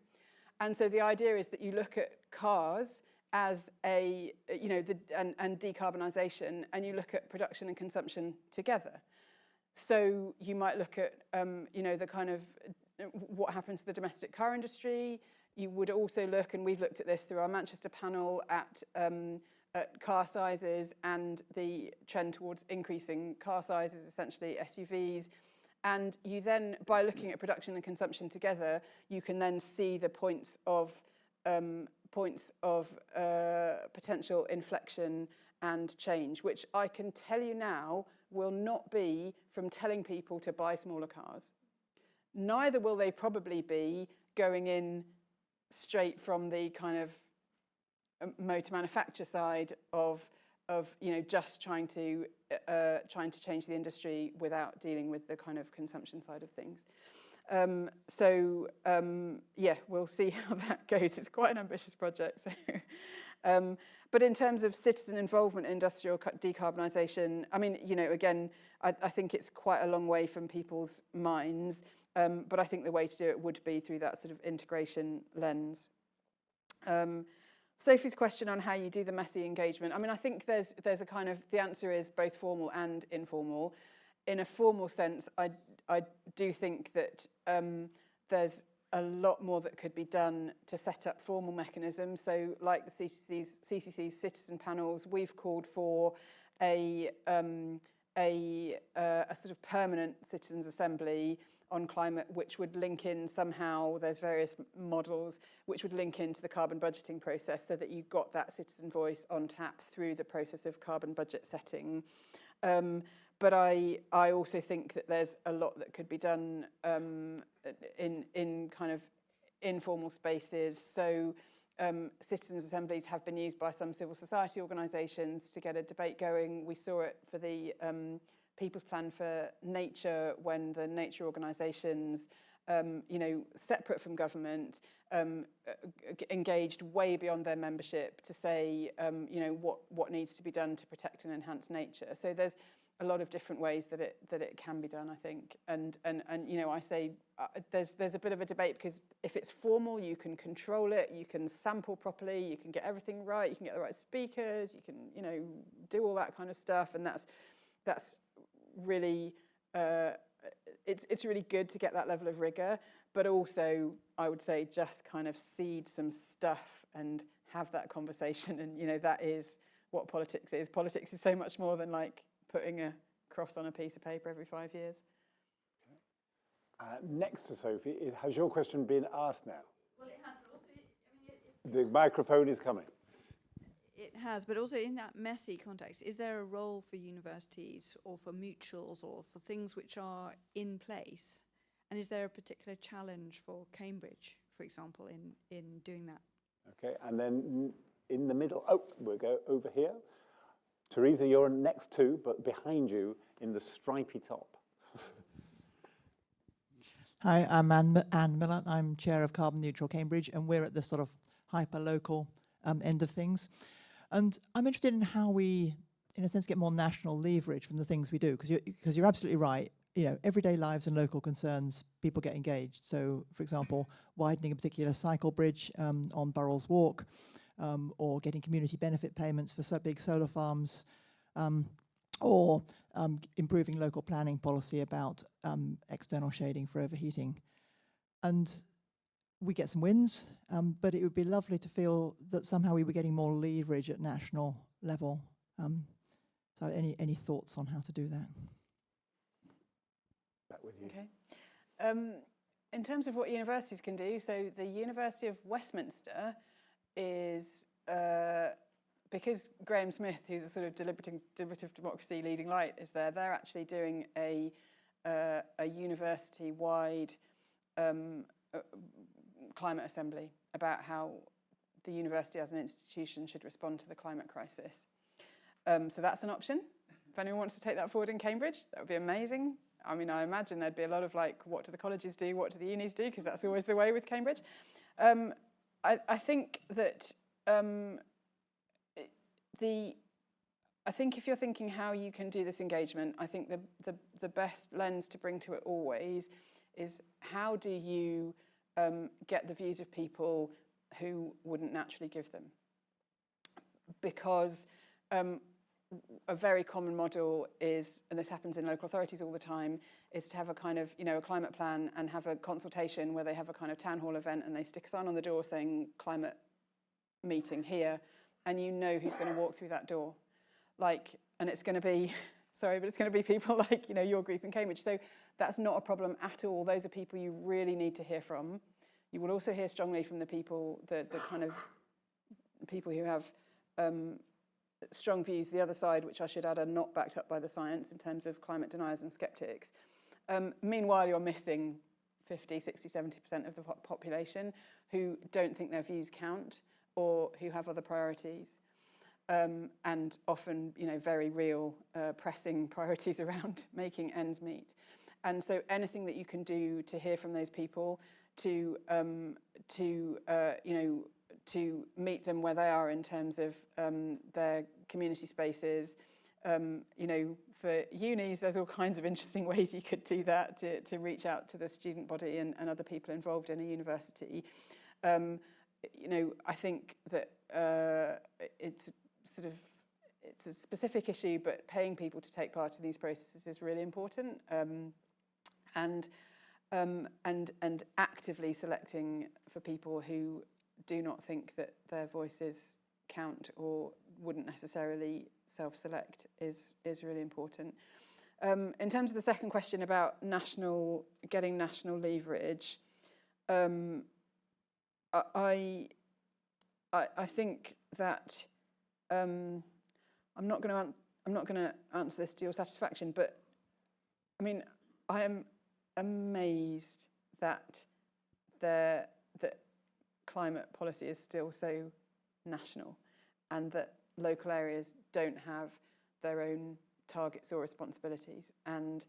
And so the idea is that you look at cars as a, and decarbonisation, and you look at production and consumption together. So you might look at, the kind of what happens to the domestic car industry. You would also look, and we've looked at this through our Manchester panel, at car sizes and the trend towards increasing car sizes, essentially SUVs. And you then, by looking at production and consumption together, you can then see the points of potential inflection and change, which I can tell you now will not be from telling people to buy smaller cars. Neither will they probably be going in straight from the kind of motor manufacture side of just trying to change the industry without dealing with the kind of consumption side of things. Yeah, we'll see how that goes. It's quite an ambitious project. So, but in terms of citizen involvement in industrial decarbonisation, I mean, again, I think it's quite a long way from people's minds, but I think the way to do it would be through that sort of integration lens. Sophie's question on how you do the messy engagement. I mean, I think there's a kind of, the answer is both formal and informal. In a formal sense, I do think that there's a lot more that could be done to set up formal mechanisms. So like the CCC's citizen panels, we've called for a sort of permanent citizens' assembly on climate, which would link in somehow, there's various models, which would link into the carbon budgeting process so that you got that citizen voice on tap through the process of carbon budget setting. But I also think that there's a lot that could be done in kind of informal spaces. So citizens' assemblies have been used by some civil society organisations to get a debate going. We saw it for the People's Plan for Nature, when the nature organisations, separate from government, engaged way beyond their membership to say, what needs to be done to protect and enhance nature. So there's a lot of different ways that it can be done, I think. And I say there's a bit of a debate, because if it's formal, you can control it, you can sample properly, you can get everything right, you can get the right speakers, you can do all that kind of stuff, and that's really it's really good to get that level of rigor, but also I would say just kind of seed some stuff and have that conversation. And that is what politics is. Politics is so much more than like putting a cross on a piece of paper every 5 years. Next to Sophie, has your question been asked now? Well, it has, but also, The microphone is coming. It has, but also in that messy context, is there a role for universities or for mutuals or for things which are in place? And is there a particular challenge for Cambridge, for example, in doing that? Okay, and then in the middle, we'll go over here. Teresa, you're next to, but behind you in the stripy top. Hi, I'm Anne Miller. I'm chair of Carbon Neutral Cambridge, and we're at the sort of hyper-local end of things. And I'm interested in how we, in a sense, get more national leverage from the things we do, because you're absolutely right. Everyday lives and local concerns, people get engaged. So, for example, widening a particular cycle bridge on Burrells Walk, or getting community benefit payments for big solar farms, or improving local planning policy about external shading for overheating. And we get some wins, but it would be lovely to feel that somehow we were getting more leverage at national level. So any thoughts on how to do that? Back with you. Okay. in terms of what universities can do, so the University of Westminster is, because Graham Smith, who's a sort of deliberative democracy leading light, is there, they're actually doing a university-wide climate assembly about how the university as an institution should respond to the climate crisis. So that's an option. If anyone wants to take that forward in Cambridge, that would be amazing. I mean, I imagine there'd be a lot of like, what do the colleges do, what do the unis do, because that's always the way with Cambridge. I think that I think if you're thinking how you can do this engagement, I think the best lens to bring to it always is how do you get the views of people who wouldn't naturally give them? Because a very common model is, and this happens in local authorities all the time, is to have a kind of, a climate plan and have a consultation where they have a kind of town hall event and they stick a sign on the door saying climate meeting here, and you know who's going to walk through that door. And it's going to be, sorry, but it's going to be people like, your group in Cambridge. So that's not a problem at all. Those are people you really need to hear from. You will also hear strongly from the people, the kind of people who have strong views, the other side, which I should add are not backed up by the science in terms of climate deniers and skeptics. Meanwhile, you're missing 50, 60, 70% of the population who don't think their views count or who have other priorities. And often, very real, pressing priorities around making ends meet. And so anything that you can do to hear from those people, to meet them where they are in terms of their community spaces. For unis, there's all kinds of interesting ways you could do that to reach out to the student body and other people involved in a university. I think that it's a specific issue, but paying people to take part in these processes is really important. And actively selecting for people who do not think that their voices count or wouldn't necessarily self-select is really important. In terms of the second question about getting national leverage, I think that I'm not going to answer this to your satisfaction, but I mean, I am amazed that climate policy is still so national and that local areas don't have their own targets or responsibilities. And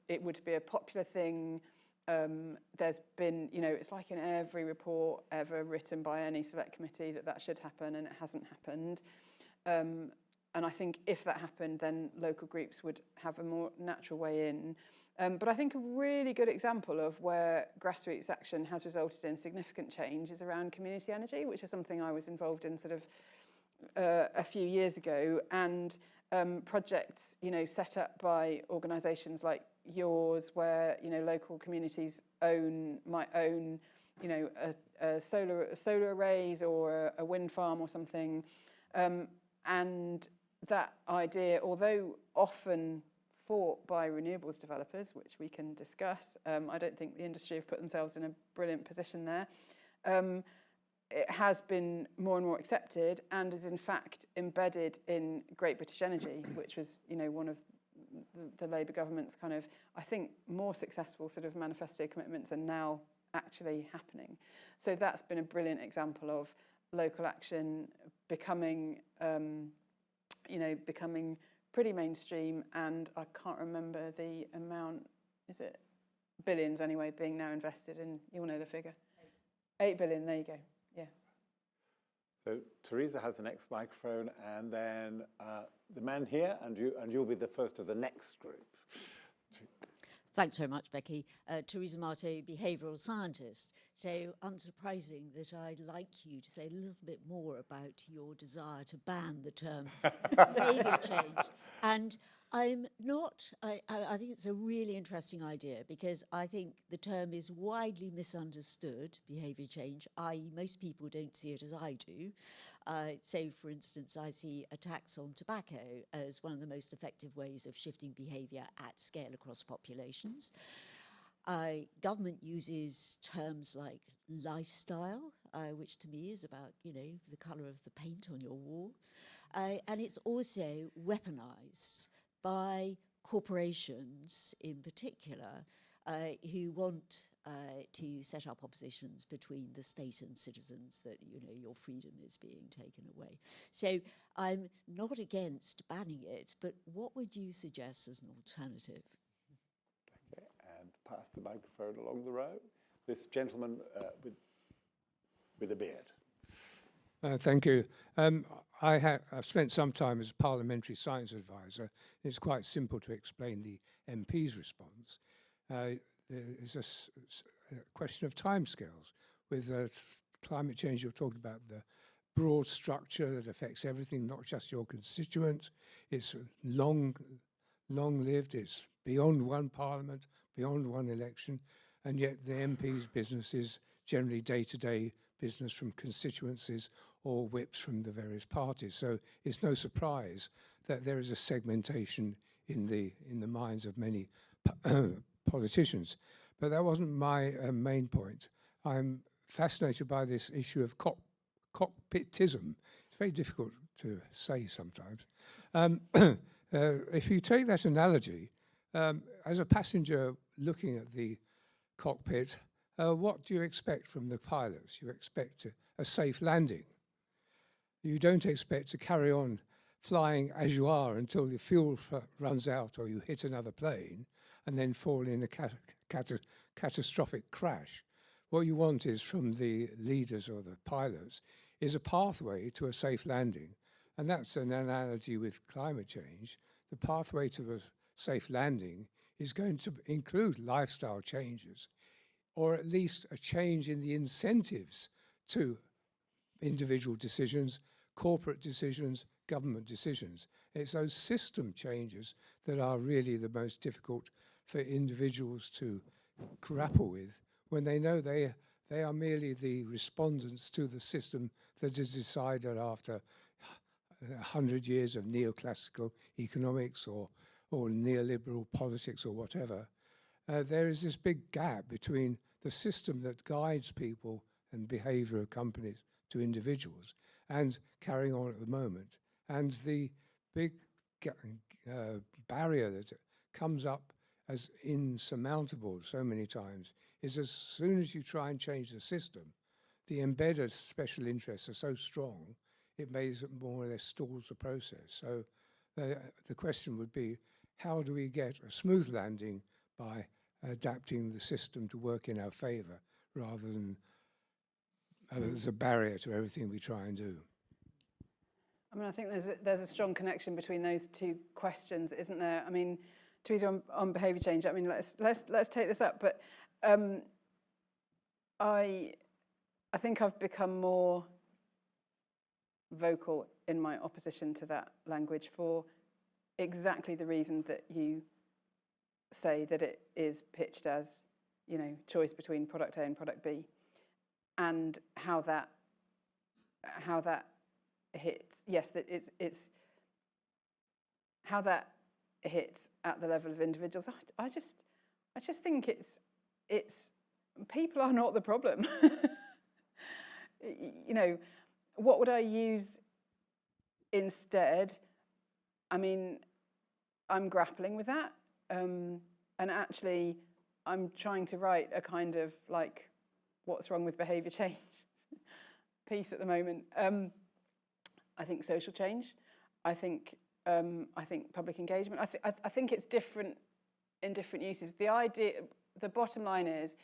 it would be a popular thing. There's been, it's like in every report ever written by any select committee that should happen, and it hasn't happened. And I think if that happened, then local groups would have a more natural way in. But I think a really good example of where grassroots action has resulted in significant change is around community energy, which is something I was involved in sort of a few years ago, and projects, set up by organisations like yours, where local communities might own, a solar arrays or a wind farm or something, and that idea, although often fought by renewables developers, which we can discuss, I don't think the industry have put themselves in a brilliant position there. It has been more and more accepted and is in fact embedded in Great British Energy, which was, one of the Labour government's kind of, I think, more successful sort of manifesto commitments are now actually happening. So that's been a brilliant example of local action becoming, becoming pretty mainstream, and I can't remember the amount, is it billions anyway, being now invested in, you'll know the figure. 8 billion, there you go. Yeah. So Teresa has the next microphone, and then the man here, and you'll be the first of the next group. Thanks very much, Becky. Teresa Marto, behavioural scientist. So unsurprising that I'd like you to say a little bit more about your desire to ban the term behaviour change. And I think it's a really interesting idea, because I think the term is widely misunderstood, behaviour change, i.e. most people don't see it as I do. So, for instance, I see a tax on tobacco as one of the most effective ways of shifting behaviour at scale across populations. Government uses terms like lifestyle, which to me is about, you know, the colour of the paint on your wall. And it's also weaponised by corporations in particular who want to set up oppositions between the state and citizens, that, you know, your freedom is being taken away. So I'm not against banning it, but what would you suggest as an alternative? Okay, and pass the microphone along the row. This gentleman with a beard. Thank you. I've spent some time as parliamentary science advisor. It's quite simple to explain the MP's response. There's a question of timescales. With climate change, you're talking about the broad structure that affects everything, not just your constituents. It's long-lived. It's beyond one parliament, beyond one election, and yet the MP's business is generally day-to-day business from constituencies or whips from the various parties. So it's no surprise that there is a segmentation in the minds of many politicians. But that wasn't my main point. I'm fascinated by this issue of cockpitism. It's very difficult to say sometimes. If you take that analogy, as a passenger looking at the cockpit, what do you expect from the pilots? You expect a safe landing. You don't expect to carry on flying as you are until the fuel runs out or you hit another plane and then fall in a catastrophic crash. What you want is, from the leaders or the pilots, is a pathway to a safe landing. And that's an analogy with climate change. The pathway to a safe landing is going to include lifestyle changes, or at least a change in the incentives to individual decisions, corporate decisions, government decisions. It's those system changes that are really the most difficult for individuals to grapple with, when they know they are merely the respondents to the system that is decided after 100 years of neoclassical economics or neoliberal politics or whatever. There is this big gap between the system that guides people and behavior of companies to individuals and carrying on at the moment. And the big barrier that comes up as insurmountable so many times is, as soon as you try and change the system, the embedded special interests are so strong, it more or less stalls the process. So the question would be, how do we get a smooth landing by adapting the system to work in our favor, rather than as a barrier to everything we try and do? I mean, I think there's a strong connection between those two questions, isn't there? I mean, Teresa, on behaviour change, I mean, let's take this up, but I think I've become more vocal in my opposition to that language for exactly the reason that you say, that it is pitched as, you know, choice between product A and product B, and how that hits. Yes, that it's how that hits at the level of individuals. I just think it's people are not the problem. You know, what would I use instead? I mean, I'm grappling with that, and actually I'm trying to write a kind of like what's wrong with behaviour change piece at the moment. I think social change. I think public engagement. I think it's different in different uses. The bottom line is,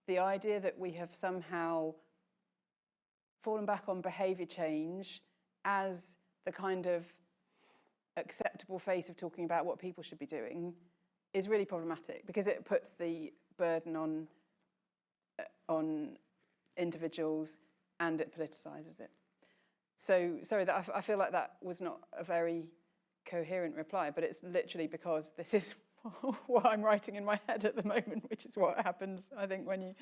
the idea that we have somehow fallen back on behaviour change as the kind of acceptable face of talking about what people should be doing is really problematic, because it puts the burden on individuals and it politicises it. So sorry that I feel like that was not a very coherent reply, but it's literally because this is what I'm writing in my head at the moment, which is what happens, I think, when you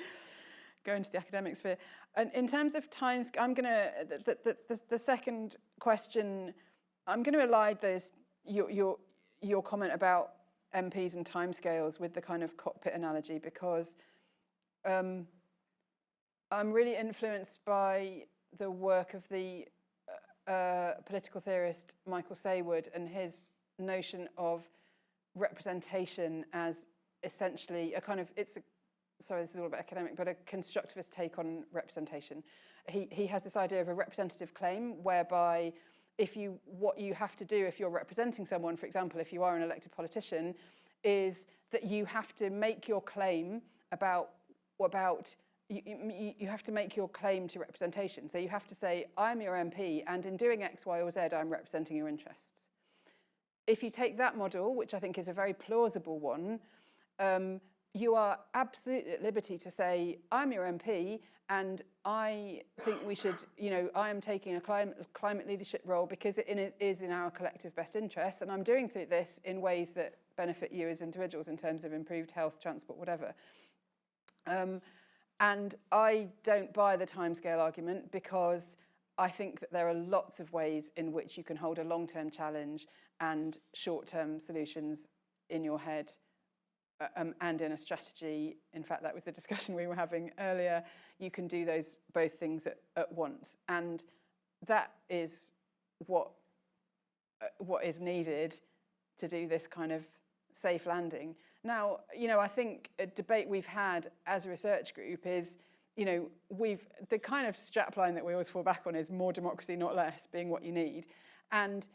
go into the academic sphere. And in terms of times, I'm going to, the second question, I'm going to elide your comment about MPs and timescales with the kind of cockpit analogy, because I'm really influenced by the work of the political theorist Michael Saywood and his notion of representation as essentially a kind of, sorry, this is all about academic, but a constructivist take on representation. He has this idea of a representative claim, whereby what you have to do if you're representing someone, for example, if you are an elected politician, is that you have to make your claim you have to make your claim to representation. So you have to say, I'm your MP, and in doing X, Y, or Z, I'm representing your interests. If you take that model, which I think is a very plausible one, you are absolutely at liberty to say, I'm your MP, and I think we should, I am taking a climate leadership role because it is in our collective best interests, and I'm doing this in ways that benefit you as individuals in terms of improved health, transport, whatever. And I don't buy the timescale argument, because I think that there are lots of ways in which you can hold a long-term challenge and short-term solutions in your head and in a strategy. In fact, that was the discussion we were having earlier. You can do both things at once. And that is what is needed to do this kind of safe landing. Now, I think a debate we've had as a research group is, the kind of strapline that we always fall back on is more democracy, not less, being what you need. And,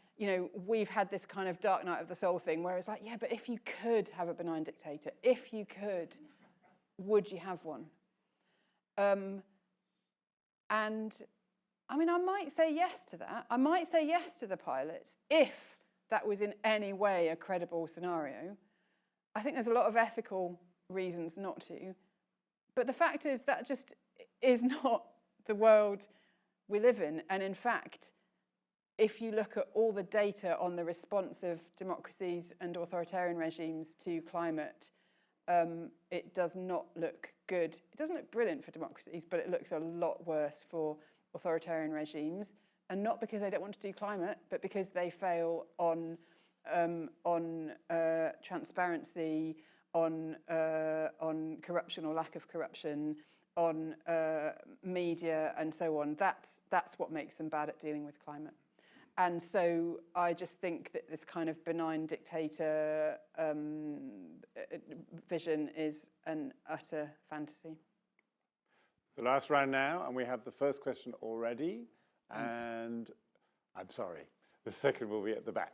we've had this kind of dark night of the soul thing where it's like, yeah, but if you could have a benign dictator, if you could, would you have one? And I mean, I might say yes to that. I might say yes to the pilots if that was in any way a credible scenario. I think there's a lot of ethical reasons not to. But the fact is that just is not the world we live in. And in fact, if you look at all the data on the response of democracies and authoritarian regimes to climate, it does not look good. It doesn't look brilliant for democracies, but it looks a lot worse for authoritarian regimes. And not because they don't want to do climate, but because they fail on transparency, on corruption or lack of corruption, on media and so on. That's what makes them bad at dealing with climate. And so I just think that this kind of benign dictator vision is an utter fantasy. The last round now, and we have the first question already. Thanks. And I'm sorry, the second will be at the back.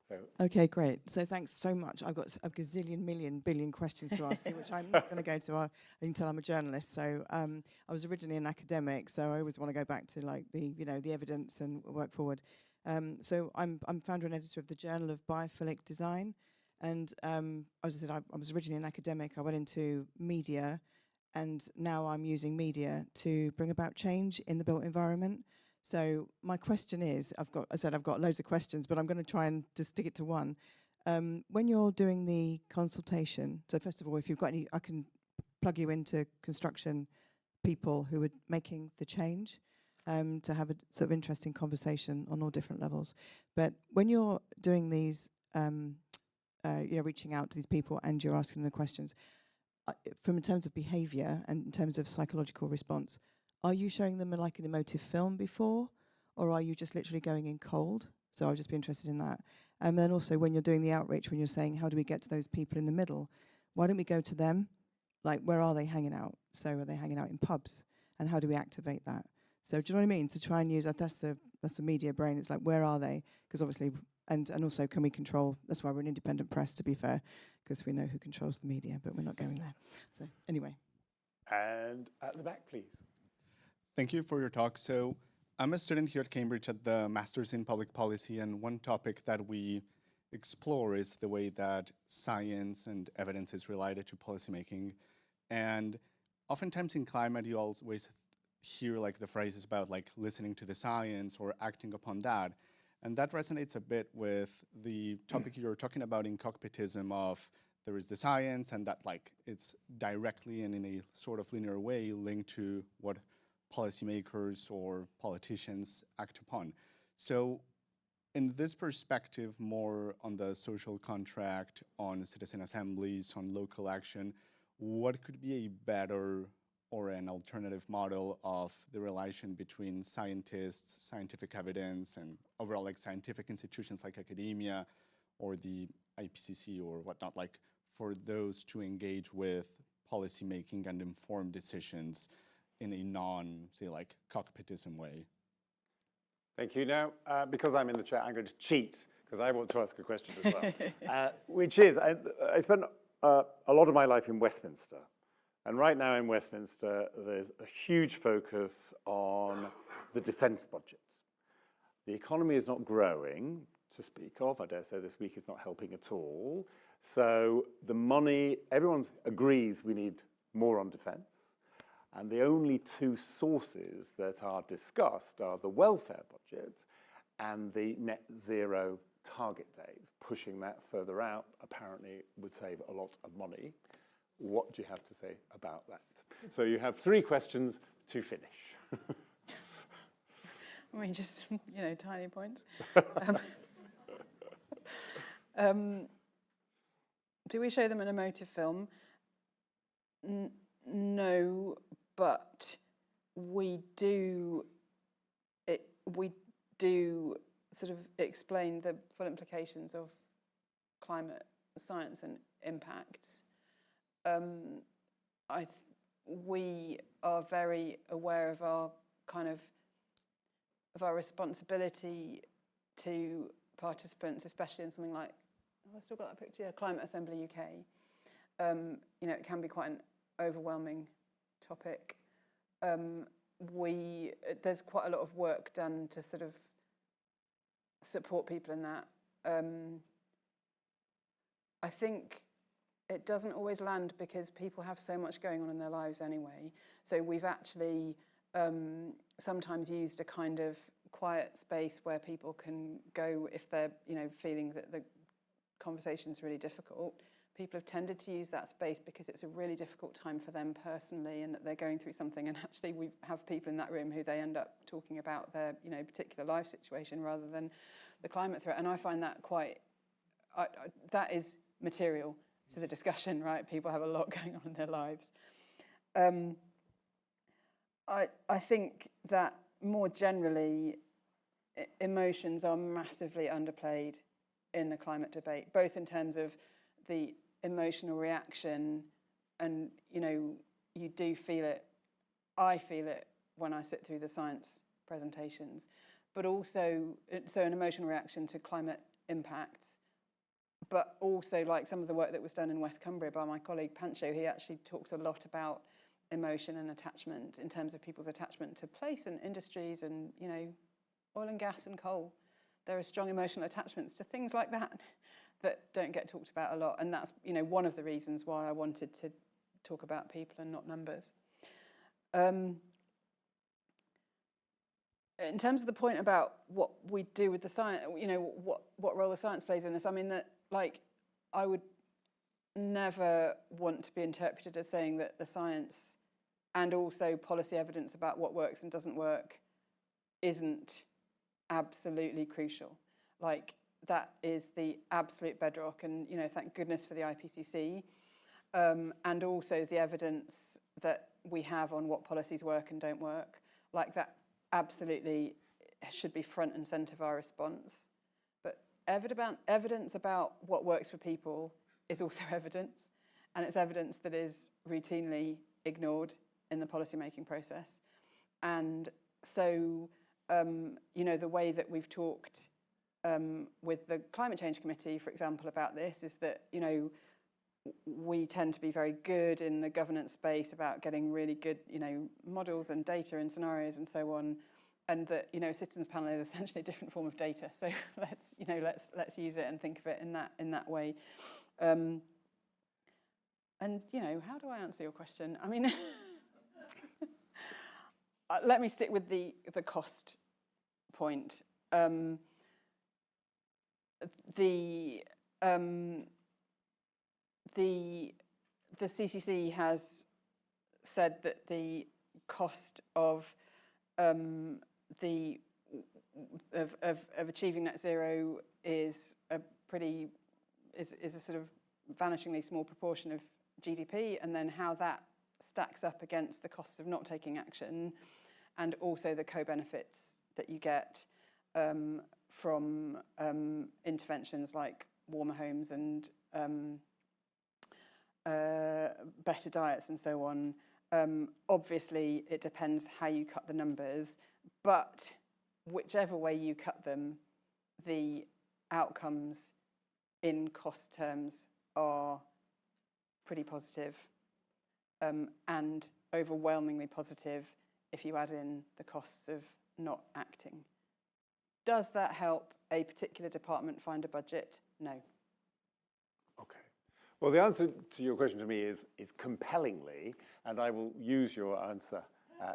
So. Okay, great. So thanks so much. I've got a gazillion, million, billion questions to ask you, which I'm not going to go to until I'm a journalist. So I was originally an academic, so I always want to go back to like the evidence and work forward. So I'm founder and editor of the Journal of Biophilic Design, and as I said, I was originally an academic. I went into media, and now I'm using media to bring about change in the built environment. So my question is, I've got loads of questions, but I'm going to try and just stick it to one. When you're doing the consultation, so first of all, if you've got any, I can plug you into construction people who are making the change to have a sort of interesting conversation on all different levels. But when you're doing these, reaching out to these people and you're asking them the questions, from in terms of behavior and in terms of psychological response, are you showing them like an emotive film before, or are you just literally going in cold? So I'll just be interested in that. And then also when you're doing the outreach, when you're saying, how do we get to those people in the middle? Why don't we go to them? Like, where are they hanging out? So are they hanging out in pubs? And how do we activate that? So do you know what I mean? To try and use, that's the media brain. It's like, where are they? Because obviously, and also can we control, that's why we're an independent press, to be fair, because we know who controls the media, but we're not going there. So anyway. And at the back, please. Thank you for your talk. So I'm a student here at Cambridge at the Masters in Public Policy, and one topic that we explore is the way that science and evidence is related to policymaking. And oftentimes in climate, you always hear like the phrases about like listening to the science or acting upon that. And that resonates a bit with the topic you're talking about in cockpitism of there is the science and that like it's directly and in a sort of linear way linked to what policymakers or politicians act upon. So in this perspective, more on the social contract, on citizen assemblies, on local action, what could be a better or an alternative model of the relation between scientists, scientific evidence, and overall like scientific institutions like academia or the IPCC or whatnot, like for those to engage with policymaking and inform decisions in a say like cockpitism way? Thank you. Now, because I'm in the chat, I'm going to cheat because I want to ask a question as well, which is, I spent a lot of my life in Westminster. And right now in Westminster, there's a huge focus on the defense budget. The economy is not growing, to speak of. I dare say this week is not helping at all. So the money, everyone agrees we need more on defense. And the only two sources that are discussed are the welfare budget and the net zero target date. Pushing that further out apparently would save a lot of money. What do you have to say about that? So you have 3 questions to finish. I mean, just, tiny points. Do we show them an emotive film? No, but we do sort of explain the full implications of climate science and impacts. We are very aware of our of our responsibility to participants, especially in something like, I've still got that picture, Climate Assembly UK. It can be quite an overwhelming topic. There's quite a lot of work done to sort of support people in that. I think it doesn't always land because people have so much going on in their lives anyway. So we've actually sometimes used a kind of quiet space where people can go if they're, feeling that the conversation's really difficult. People have tended to use that space because it's a really difficult time for them personally and that they're going through something. And actually we have people in that room who they end up talking about their, particular life situation rather than the climate threat. And I find that that is material to the discussion, right? People have a lot going on in their lives. I think that more generally, emotions are massively underplayed in the climate debate, both in terms of the emotional reaction and, you do feel it. I feel it when I sit through the science presentations, but also, so an emotional reaction to climate impacts, but also like some of the work that was done in West Cumbria by my colleague Pancho, he actually talks a lot about emotion and attachment in terms of people's attachment to place and industries and, oil and gas and coal. There are strong emotional attachments to things like that that don't get talked about a lot. And that's, one of the reasons why I wanted to talk about people and not numbers. In terms of the point about what we do with the science, what role the science plays in this, I mean that, I would never want to be interpreted as saying that the science and also policy evidence about what works and doesn't work isn't absolutely crucial. That is the absolute bedrock, and thank goodness for the IPCC, and also the evidence that we have on what policies work and don't work. That absolutely should be front and centre of our response. But evidence about what works for people is also evidence, and it's evidence that is routinely ignored in the policymaking process. And so, the way that we've talked with the Climate Change Committee, for example, about this is that, we tend to be very good in the governance space about getting really good, models and data and scenarios and so on, and that, citizens panel is essentially a different form of data. So let's use it and think of it in that way. And how do I answer your question? I mean, let me stick with the cost point. The CCC has said that the cost of the of achieving net zero is a sort of vanishingly small proportion of GDP, and then how that stacks up against the costs of not taking action, and also the co-benefits that you get from interventions like warmer homes and better diets and so on. Obviously, it depends how you cut the numbers, but whichever way you cut them, the outcomes in cost terms are pretty positive, and overwhelmingly positive if you add in the costs of not acting. Does that help a particular department find a budget? No. Okay. Well, the answer to your question to me is compellingly, and I will use your answer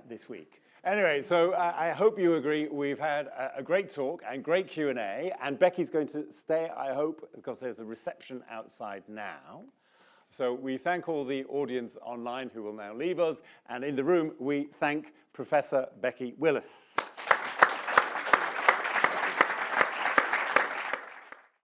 this week. Anyway, so I hope you agree we've had a great talk and great Q&A, and Becky's going to stay, I hope, because there's a reception outside now. So we thank all the audience online who will now leave us, and in the room we thank Professor Becky Willis.